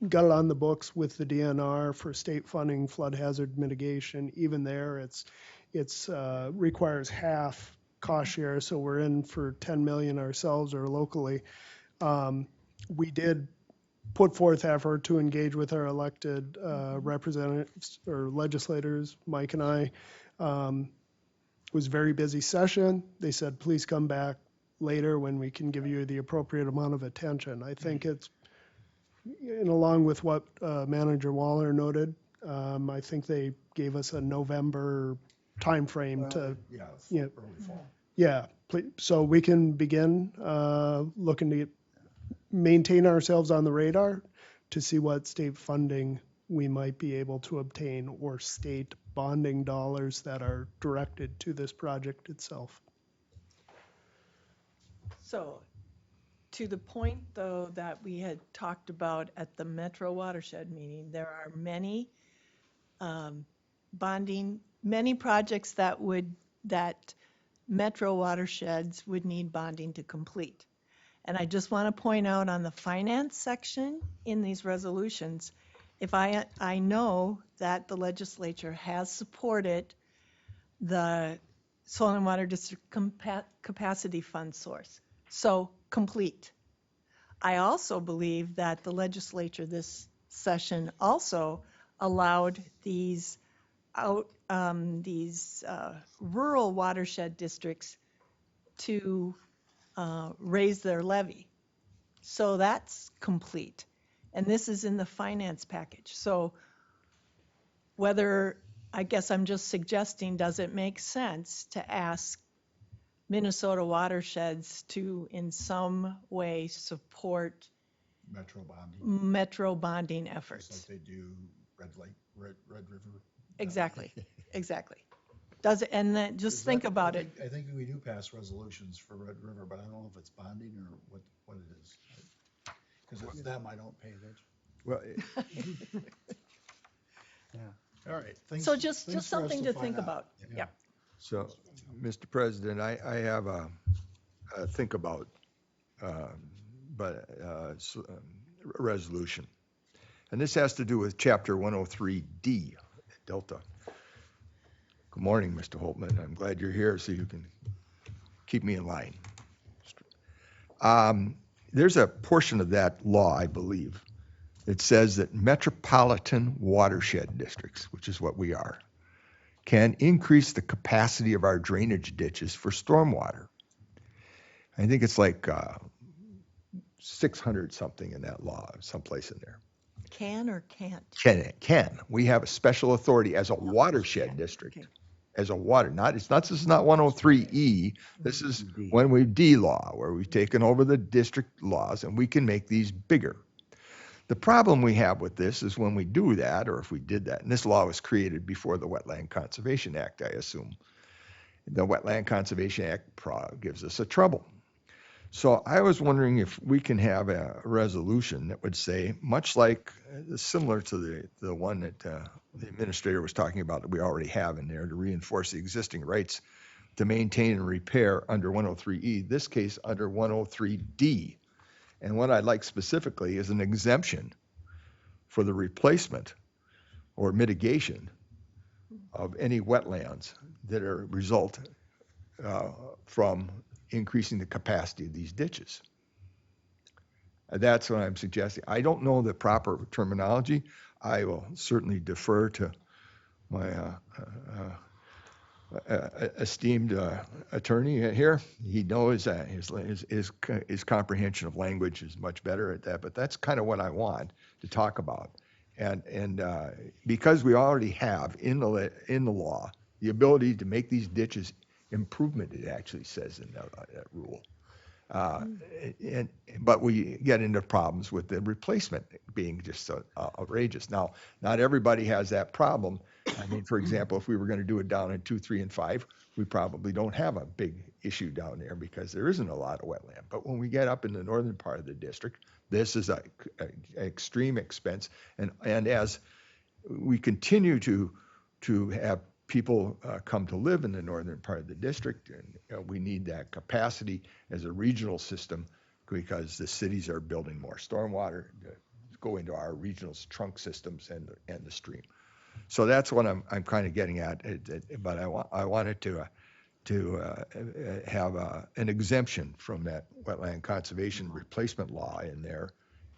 got it on the books with the DNR for state funding flood hazard mitigation. Even there, it's requires half cost share, so we're in for 10 million ourselves or locally. We did put forth effort to engage with our elected representatives or legislators, Mike and I. It was a very busy session. They said, please come back later when we can give you the appropriate amount of attention. I think it's, and along with what Manager Waller noted, I think they gave us a November timeframe to, Yeah, yeah. early fall. yeah, so we can begin looking to maintain ourselves on the radar to see what state funding we might be able to obtain or state bonding dollars that are directed to this project itself. So, to the point, though, that we had talked about at the Metro Watershed meeting, there are many many projects that Metro Watersheds would need bonding to complete. And I just want to point out on the finance section in these resolutions, I know that the legislature has supported the Soil and Water District Capacity Fund source. So complete. I also believe that the legislature this session also allowed these rural watershed districts to raise their levy. So that's complete. And this is in the finance package. So I guess I'm just suggesting, does it make sense to ask Minnesota watersheds to in some way support metro bonding efforts? Just like they do Red River. Exactly. Does it, and then just think about it. I think we do pass resolutions for Red River, but I don't know if it's bonding or what it is. Because it's them, I don't pay attention. Well, Yeah, all right. So just something to think about. Yeah. so, Mr. President, I have a think about, resolution. And this has to do with Chapter 103D, Delta. Good morning, Mr. Holtman. I'm glad you're here so you can keep me in line. There's a portion of that law, I believe, that says that metropolitan watershed districts, which is what we are, can increase the capacity of our drainage ditches for stormwater. I think it's like 600 something in that law, someplace in there. Can or can't? Can. We have a special authority as a watershed district. Okay. As a water, this is not 103E. This is when we D law, where we've taken over the district laws and we can make these bigger. The problem we have with this is when we do that, or if we did that, and this law was created before the Wetland Conservation Act, I assume. The Wetland Conservation Act gives us a trouble. So I was wondering if we can have a resolution that would say, much like, similar to the one that the administrator was talking about that we already have in there to reinforce the existing rights to maintain and repair under 103E, this case under 103D. And what I'd like specifically is an exemption for the replacement or mitigation of any wetlands that are result from increasing the capacity of these ditches. That's what I'm suggesting. I don't know the proper terminology. I will certainly defer to my esteemed attorney here. He knows that his comprehension of language is much better at that, but that's kind of what I want to talk about. And because we already have in the law the ability to make these ditches improvement, it actually says in that rule. But we get into problems with the replacement being just so outrageous. Now, not everybody has that problem. I mean, for example, if we were going to do it down in 2, 3, and 5, we probably don't have a big issue down there because there isn't a lot of wetland. But when we get up in the northern part of the district, this is an extreme expense. And as we continue to have people come to live in the northern part of the district, and we need that capacity as a regional system because the cities are building more stormwater to go into our regional trunk systems and the stream. So that's what I'm kind of getting at. But I wanted to have an exemption from that wetland conservation replacement law in there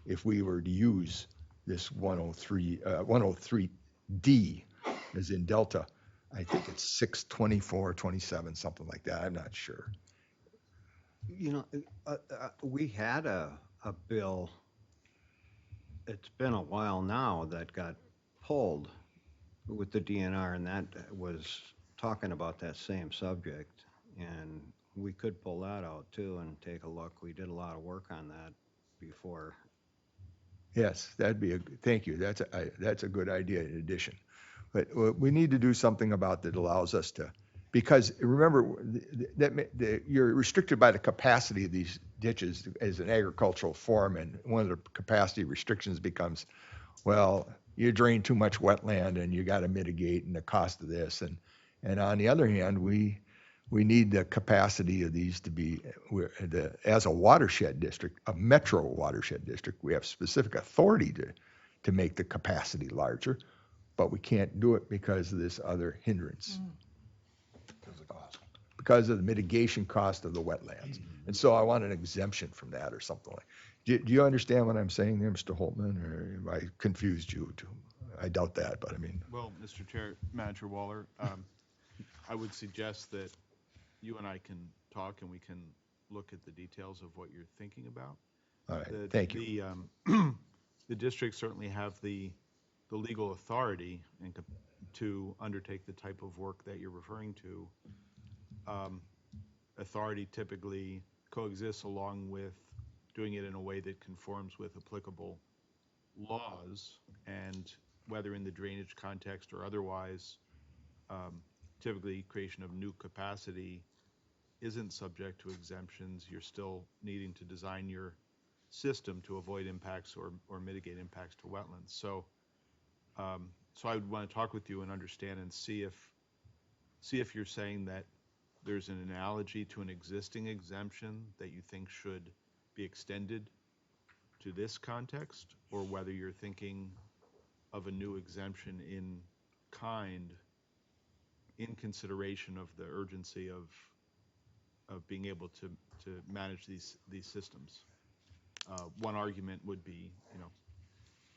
if we were to use this 103D as in Delta. I think it's 624, 27, something like that. I'm not sure. You know, we had a bill, it's been a while now, that got pulled with the DNR, and that was talking about that same subject. And we could pull that out too and take a look. We did a lot of work on that before. Yes, that'd be thank you. That's a good idea in addition. But we need to do something about that allows us to, because remember you're restricted by the capacity of these ditches as an agricultural form, and one of the capacity restrictions becomes, well, you drain too much wetland and you got to mitigate and the cost of this, and on the other hand, we need the capacity of these to be, as a watershed district, a metro watershed district, we have specific authority to make the capacity larger, but we can't do it because of this other hindrance. Because of the mitigation cost of the wetlands. And so I want an exemption from that or something like. Do you understand what I'm saying there, Mr. Holtman, or have I confused you too? I doubt that, but I mean. Well, Mr. Chair, Manager Waller, I would suggest that you and I can talk and we can look at the details of what you're thinking about. All right, thank you. The districts certainly have the legal authority to undertake the type of work that you're referring to. Authority typically coexists along with doing it in a way that conforms with applicable laws, and whether in the drainage context or otherwise, typically creation of new capacity isn't subject to exemptions. You're still needing to design your system to avoid impacts or mitigate impacts to wetlands. So I would want to talk with you and understand and see if you're saying that there's an analogy to an existing exemption that you think should be extended to this context, or whether you're thinking of a new exemption in kind in consideration of the urgency of being able to manage these systems. One argument would be,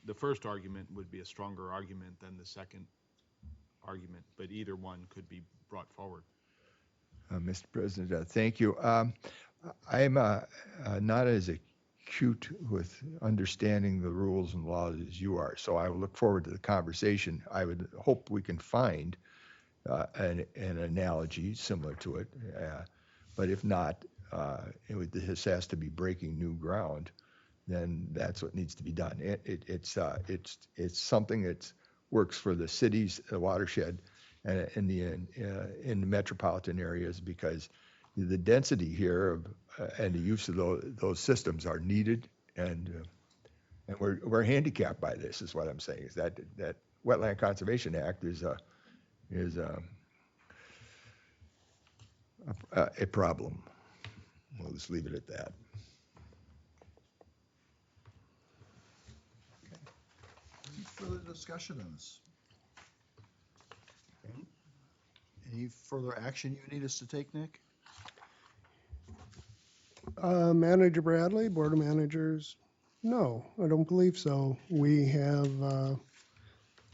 the first argument would be a stronger argument than the second argument, but either one could be brought forward. Mr. President, thank you. I'm not as acute with understanding the rules and laws as you are, so I will look forward to the conversation. I would hope we can find an analogy similar to it, but if not, this has to be breaking new ground. Then that's what needs to be done. It's something that works for the cities, the watershed, and in the metropolitan areas, because the density here and the use of those systems are needed, and we're handicapped by this. Is what I'm saying. Is that Wetland Conservation Act is a problem. We'll just leave it at that. Any further discussion on this? Any further action you need us to take, Nick? Manager Bradley, Board of Managers, no, I don't believe so. We have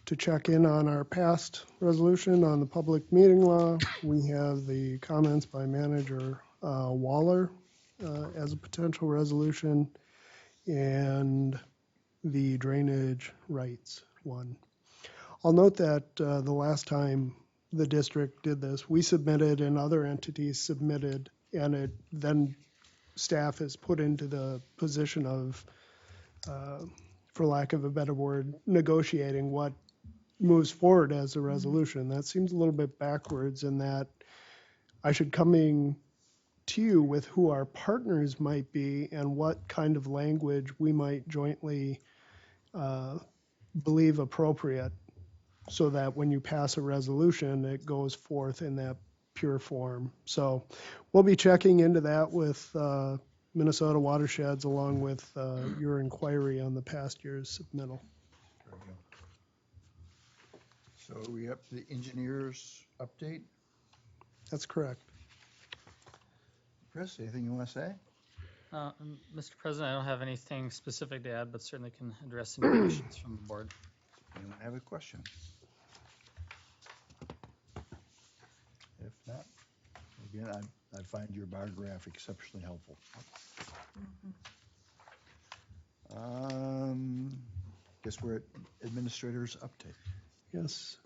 to check in on our past resolution on the public meeting law. We have the comments by Manager Waller as a potential resolution, and the drainage rights one. I'll note that the last time the district did this, we submitted and other entities submitted, and then staff is put into the position of, for lack of a better word, negotiating what moves forward as a resolution. That seems a little bit backwards in that I should coming to you with who our partners might be and what kind of language we might jointly believe appropriate, so that when you pass a resolution, it goes forth in that pure form. So we'll be checking into that with Minnesota Watersheds, along with your inquiry on the past year's submittal. So we have the engineers update. That's correct. Chris, anything you want to say? Mr. President, I don't have anything specific to add, but certainly can address any questions from the board. Anyone have a question? If not, we'll Again, I find your bar graph exceptionally helpful. Guess we're at administrator's update. Yes,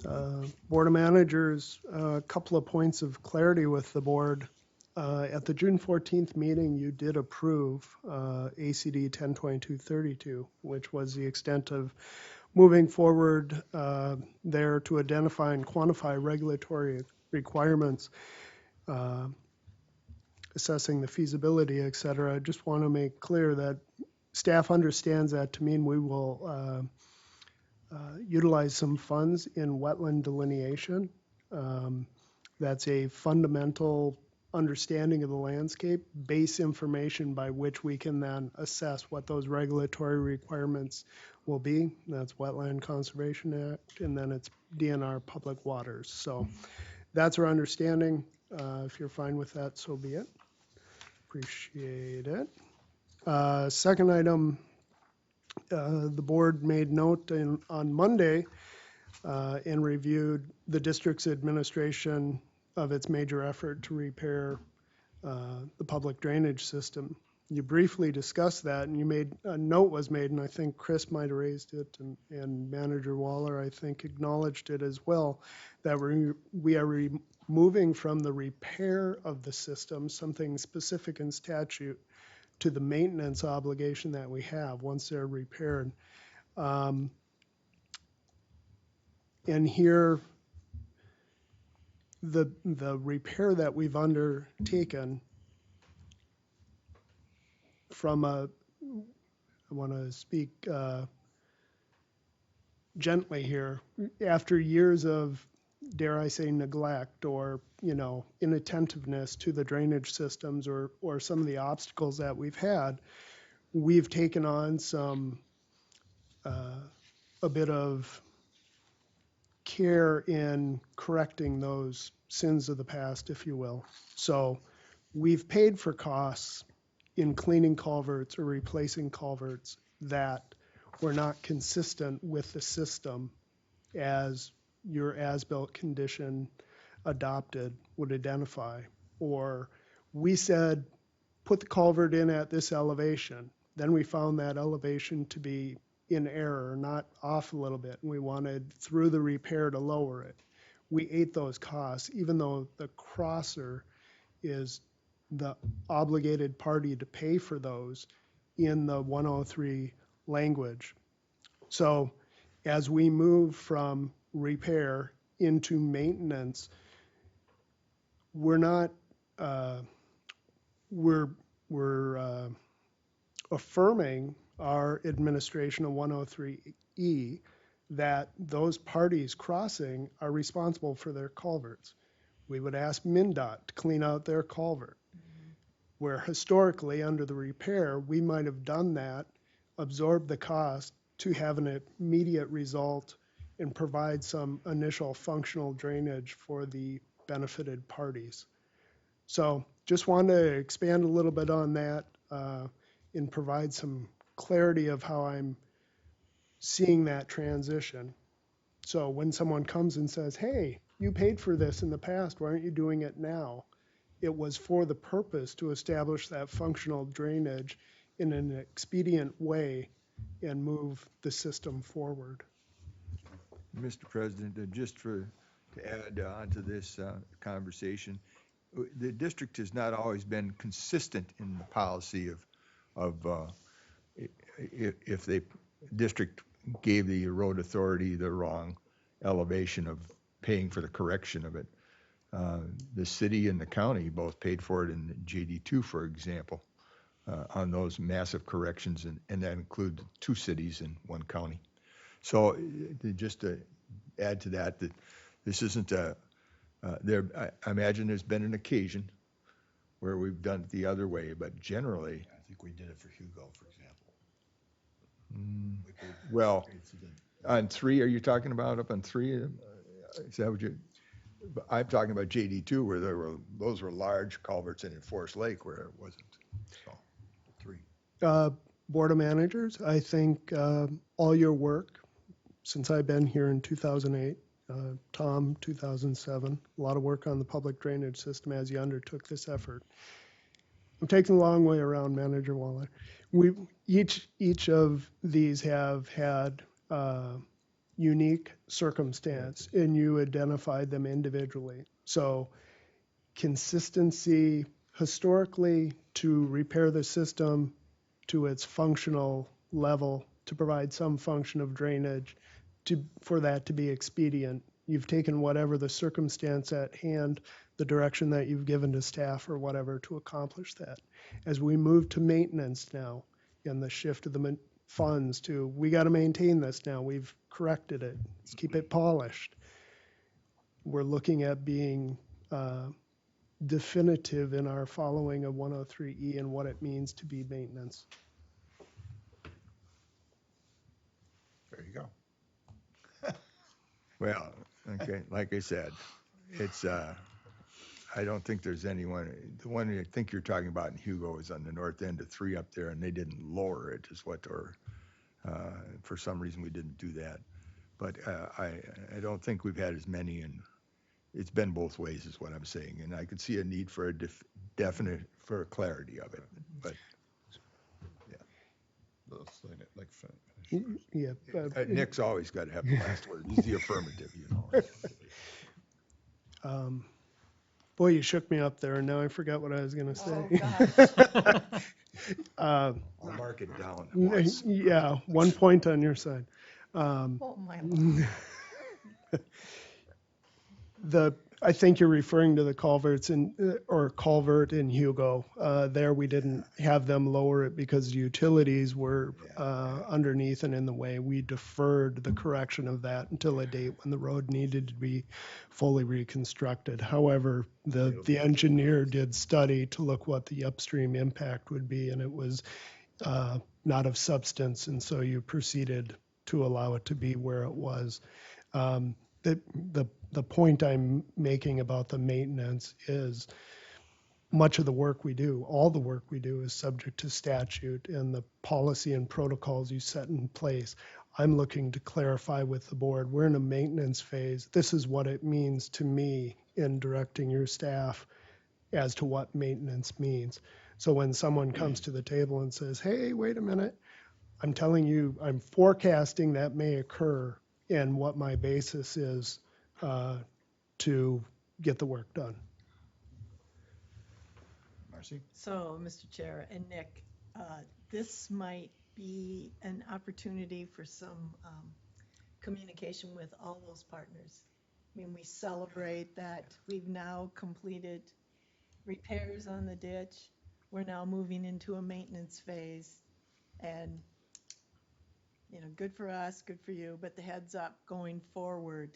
Board of Managers, a couple of points of clarity with the board. At the June 14th meeting, you did approve ACD 102232, which was the extent of moving forward there to identify and quantify regulatory requirements, assessing the feasibility, et cetera. I just want to make clear that staff understands that to mean we will utilize some funds in wetland delineation. That's a fundamental understanding of the landscape, base information by which we can then assess what those regulatory requirements will be. That's Wetland Conservation Act, and then it's DNR Public Waters. So that's our understanding. If you're fine with that, so be it. Appreciate it. Second item, the board made note on Monday and reviewed the district's administration of its major effort to repair the public drainage system. You briefly discussed that, and you made a note was made, and I think Chris might have raised it, and Manager Waller, I think, acknowledged it as well, that we are moving from the repair of the system, something specific in statute, to the maintenance obligation that we have once they're repaired. And here, the repair that we've undertaken from I want to speak gently here, after years of, dare I say, neglect or, inattentiveness to the drainage systems or some of the obstacles that we've had, we've taken on some, a bit of care in correcting those sins of the past, if you will. So we've paid for costs in cleaning culverts or replacing culverts that were not consistent with the system as your as-built condition adopted would identify. Or we said, put the culvert in at this elevation. Then we found that elevation to be in error, not off a little bit, and we wanted through the repair to lower it. We ate those costs, even though the crosser is the obligated party to pay for those in the 103 language. So as we move from repair into maintenance, we're not, we're affirming our administration of 103E that those parties crossing are responsible for their culverts. We would ask MnDOT to clean out their culvert, where historically under the repair, we might have done that, absorbed the cost to have an immediate result and provide some initial functional drainage for the benefited parties. So just wanted to expand a little bit on that and provide some clarity of how I'm seeing that transition. So when someone comes and says, hey, you paid for this in the past, why aren't you doing it now? It was for the purpose to establish that functional drainage in an expedient way and move the system forward. Mr. President, just to add on to this conversation, the district has not always been consistent in the policy of if the district gave the road authority the wrong elevation of paying for the correction of it. The city and the county both paid for it in JD2, for example, on those massive corrections, and that includes 2 cities in 1 county. So just to add to that, that this isn't I imagine there's been an occasion where we've done it the other way, but generally. I think we did it for Hugo, for example. Well, on 3, are you talking about up on 3? Is that what I'm talking about JD2, where those were large culverts in Forest Lake where it wasn't. So 3. Board of Managers, I think all your work since I've been here in 2008 Tom, 2007. A lot of work on the public drainage system as you undertook this effort. I'm taking a long way around, Manager Waller. Each of these have had unique circumstance, and you identified them individually. So consistency historically to repair the system to its functional level, to provide some function of drainage, for that to be expedient. You've taken whatever the circumstance at hand, the direction that you've given to staff or whatever to accomplish that. As we move to maintenance now, and the shift of the funds to, we got to maintain this now, we've corrected it, let's keep it polished. We're looking at being definitive in our following of 103E and what it means to be maintenance. There you go. Well, okay, like I said, it's, I don't think there's anyone, the one I think you're talking about in Hugo is on the north end of 3 up there, and they didn't lower it, is what, or for some reason we didn't do that. But I don't think we've had as many, and it's been both ways is what I'm saying. And I could see a need for a definite, for clarity of it, but Like, Yeah. Nick's always got to have the last word. He's the affirmative, you know. Boy, you shook me up there, and now I forgot what I was going to say. I'll mark it down once. Yeah, 1 point on your side. Oh, my Lord. I think you're referring to the culverts or culvert in Hugo. There we didn't have them lower it because utilities were underneath and in the way. We deferred the correction of that until a date when the road needed to be fully reconstructed. However, the engineer did study to look what the upstream impact would be, and it was not of substance, and so you proceeded to allow it to be where it was. The point I'm making about the maintenance is much of the work we do, all the work we do is subject to statute and the policy and protocols you set in place. I'm looking to clarify with the board, we're in a maintenance phase. This is what it means to me in directing your staff as to what maintenance means. So when someone comes to the table and says, hey, wait a minute, I'm telling you, I'm forecasting that may occur and what my basis is to get the work done. Marcy? So, Mr. Chair and Nick, this might be an opportunity for some communication with all those partners. I mean, we celebrate that we've now completed repairs on the ditch. We're now moving into a maintenance phase, and good for us, good for you, but the heads up going forward,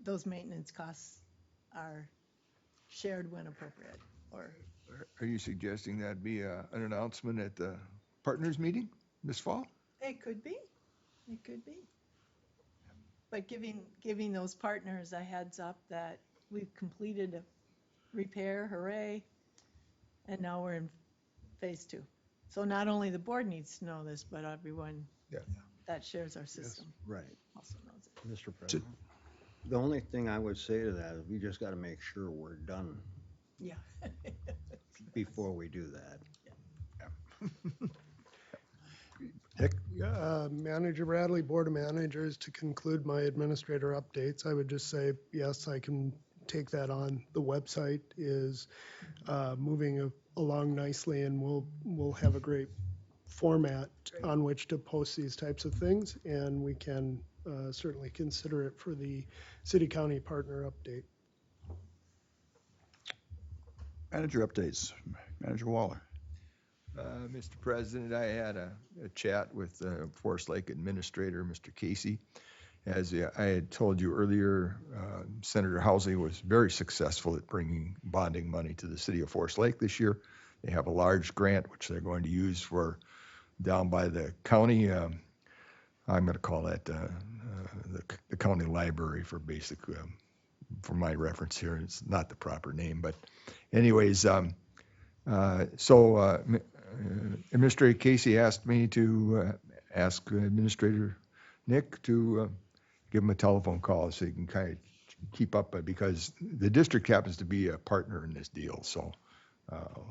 those maintenance costs are shared when appropriate. Or Are you suggesting that be an announcement at the partners meeting this fall? it could be, but giving those partners a heads up that we've completed a repair, hooray, and now we're in phase 2. So not only the board needs to know this, but everyone that shares our system Right. also knows it. Mr. President, the only thing I would say to that is we just got to make sure we're done Yeah. before we do that. Manager Bradley, Board of Managers, to conclude my administrator updates, I would just say, yes, I can take that on. The website is moving along nicely, and we'll have a great format on which to post these types of things, and we can certainly consider it for the city-county partner update. Manager updates. Manager Waller. Mr. President, I had a chat with the Forest Lake Administrator, Mr. Casey. As I had told you earlier, Senator Housley was very successful at bringing bonding money to the city of Forest Lake this year. They have a large grant which they're going to use for down by the county. I'm going to call that the county library for basic, for my reference here. It's not the proper name, but anyways, Administrator Casey asked me to ask Administrator Nick to give them a telephone call so you can kind of keep up, because the district happens to be a partner in this deal, so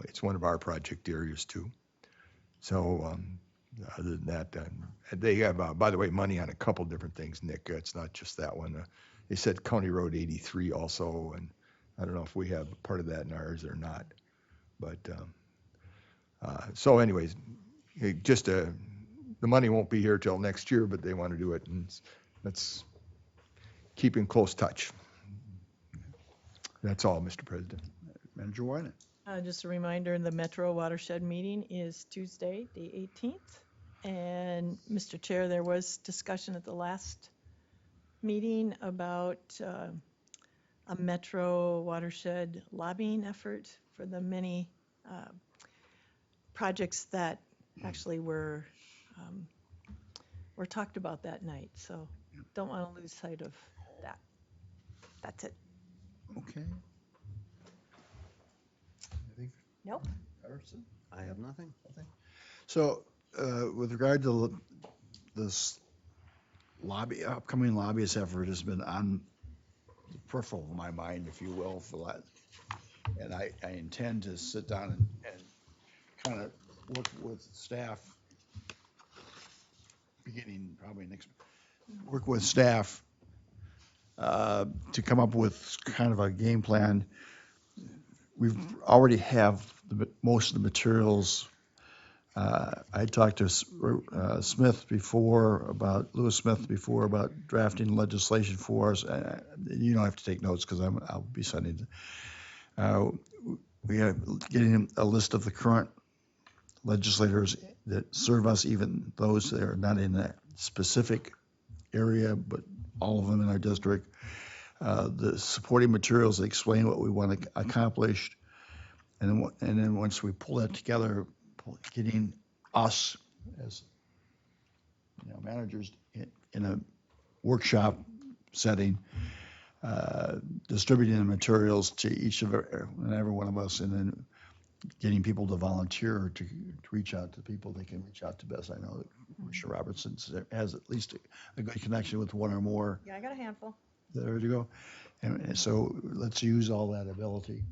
it's one of our project areas too. So other than that, they have, by the way, money on a couple different things, Nick. It's not just that one. They said County Road 83 also, and I don't know if we have part of that in ours or not. But so anyways, the money won't be here till next year, but they want to do it, and let's keep in close touch. That's all, Mr. President. Manager Wyman. Just a reminder, the Metro Watershed meeting is Tuesday, the 18th. And Mr. Chair, there was discussion at the last meeting about a Metro Watershed lobbying effort for the many projects that actually were talked about that night. So don't want to lose sight of that. That's it. Okay. Nope. Harrison? I have nothing. So, with regard to this upcoming lobbyist effort has been on the peripheral of my mind, if you will, for that. And I intend to sit down and kind of work with staff, beginning probably work with staff to come up with kind of a game plan. We've already have most of the materials. I talked to Lewis Smith before about drafting legislation for us. You don't have to take notes because I'll be sending. We are getting a list of the current legislators that serve us, even those that are not in that specific area, but all of them in our district. The supporting materials that explain what we want to accomplish, and then once we pull that together, getting us as managers in a workshop setting, distributing the materials to each and every one of us, and then getting people to volunteer to reach out to people they can reach out to best. I know that Commissioner Robertson has at least a good connection with one or more. Yeah, I got a handful. There you go. And so let's use all that ability.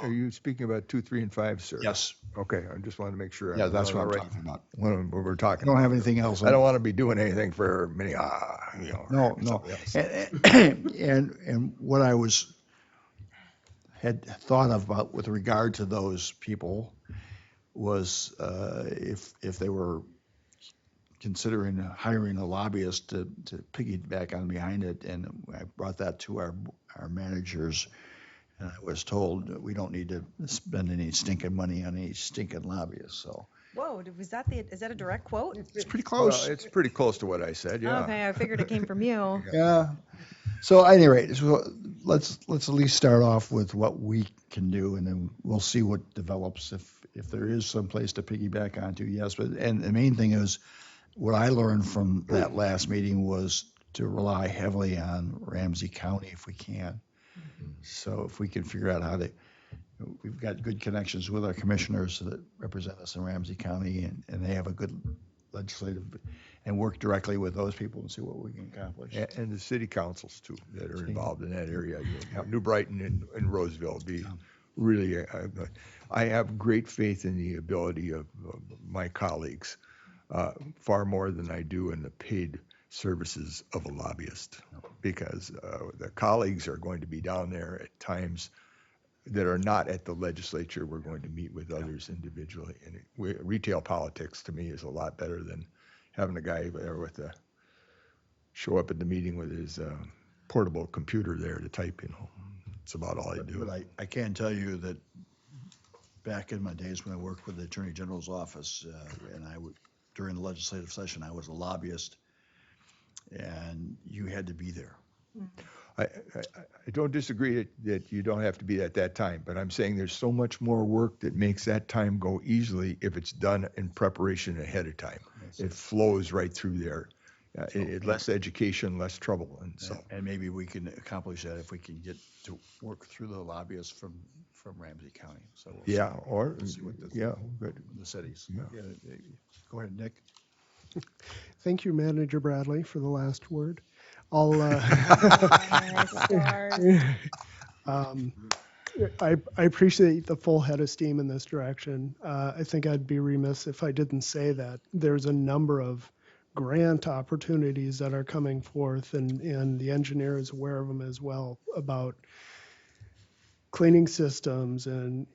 Are you speaking about 2, 3, and 5, sir? Yes. Okay, I just want to make sure. Yeah, that's what I'm talking about. When we're talking. I don't have anything else. I don't want to be doing anything for many, No. And what I had thought about with regard to those people was if they were considering hiring a lobbyist to piggyback on behind it, and I brought that to our managers, and I was told that we don't need to spend any stinking money on any stinking lobbyist. So Whoa, is that a direct quote? it's pretty close. Well, it's pretty close to what I said, yeah. Okay, I figured it came from you. Yeah. So at any rate, let's at least start off with what we can do, and then we'll see what develops if there is some place to piggyback onto. Yes, and the main thing is what I learned from that last meeting was to rely heavily on Ramsey County if we can. So if we can figure out how to, we've got good connections with our commissioners that represent us in Ramsey County, and they have a good legislative, and work directly with those people and see what we can accomplish. And the city councils too that are involved in that area. New Brighton and Roseville be really, I have great faith in the ability of my colleagues, far more than I do in the paid services of a lobbyist, because the colleagues are going to be down there at times that are not at the legislature. We're going to meet with others individually, and retail politics to me is a lot better than having a guy there show up at the meeting with his portable computer there to type. It's about all I do. But I can tell you that back in my days when I worked with the Attorney General's office, and during the legislative session, I was a lobbyist, and you had to be there. I don't disagree that you don't have to be at that time, but I'm saying there's so much more work that makes that time go easily if it's done in preparation ahead of time. It flows right through there. Less education, less trouble, and maybe we can accomplish that if we can get to work through the lobbyists from Ramsey County. So we'll see what the cities. Yeah. Go ahead, Nick. Thank you, Manager Bradley, for the last word. I'll, Nice start. I appreciate the full head of steam in this direction. I think I'd be remiss if I didn't say that there's a number of grant opportunities that are coming forth, and the engineer is aware of them as well, about cleaning systems and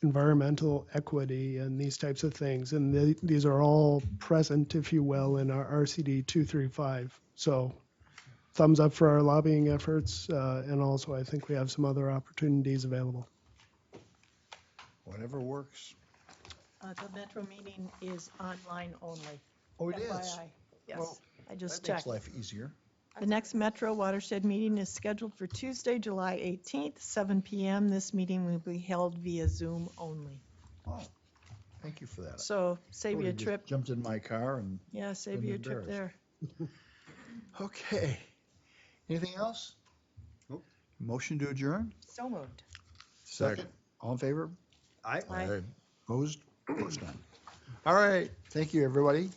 environmental equity and these types of things. And these are all present, if you will, in our RCD 235. So thumbs up for our lobbying efforts, and also I think we have some other opportunities available. Whatever works. The Metro meeting is online only. Oh, it is? FYI. Yes, Well, I just That makes checked. life easier. The next Metro Watershed meeting is scheduled for Tuesday, July 18th, 7 PM. This meeting will be held via Zoom only. Oh, thank you for that. So save you a Totally just trip. Jumped in my car and, Yeah, save you a trip there. okay. Anything else? Nope. Motion to adjourn? So moved. Second. All in favor? I, Aye. Opposed? Opposed none. All right, thank you, everybody.